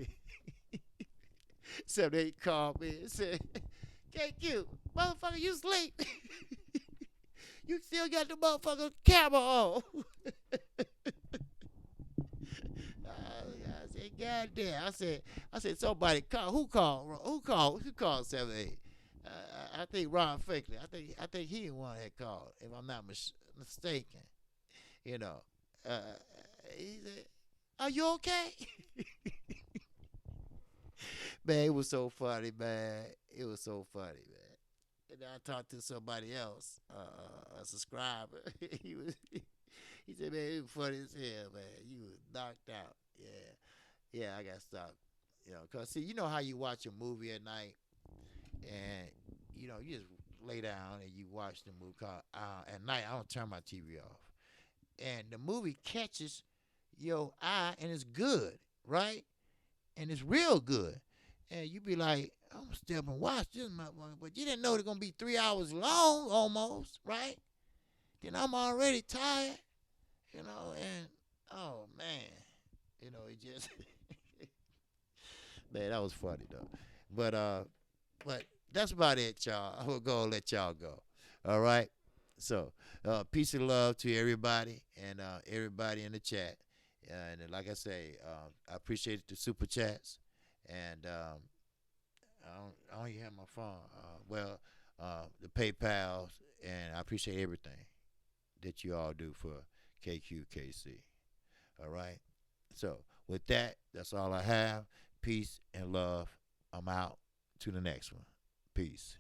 S1: So they called me and said, KQ, motherfucker, you sleep. You still got the motherfucker camera on. I said, God damn. I said, somebody call. Who called? Who called 78? I think Ron Fakeley. I think he the one that called, if I'm not mistaken. You know, uh, he said, "Are you okay?" Man, it was so funny, man. It was so funny, man. And then I talked to somebody else, a subscriber. He said, "Man, it was funny as hell, man. You was knocked out." Yeah, I got stopped. Cause see, you know how you watch a movie at night, and you just lay down and you watch the movie. Cause at night I don't turn my TV off, and the movie catches your eye, and it's good, right? And it's real good, and you be like, I'm gonna step and watch this motherfucker, but you didn't know it's gonna be 3 hours long, almost, right? Then I'm already tired, And oh man, it just man, that was funny though. But that's about it, y'all. I will go let y'all go. All right. So, peace and love to everybody and everybody in the chat. And like I say, I appreciate the super chats. And I don't even have my phone. The PayPal's, and I appreciate everything that you all do for KQKC. All right. So, with that, that's all I have. Peace and love. I'm out to the next one. Peace.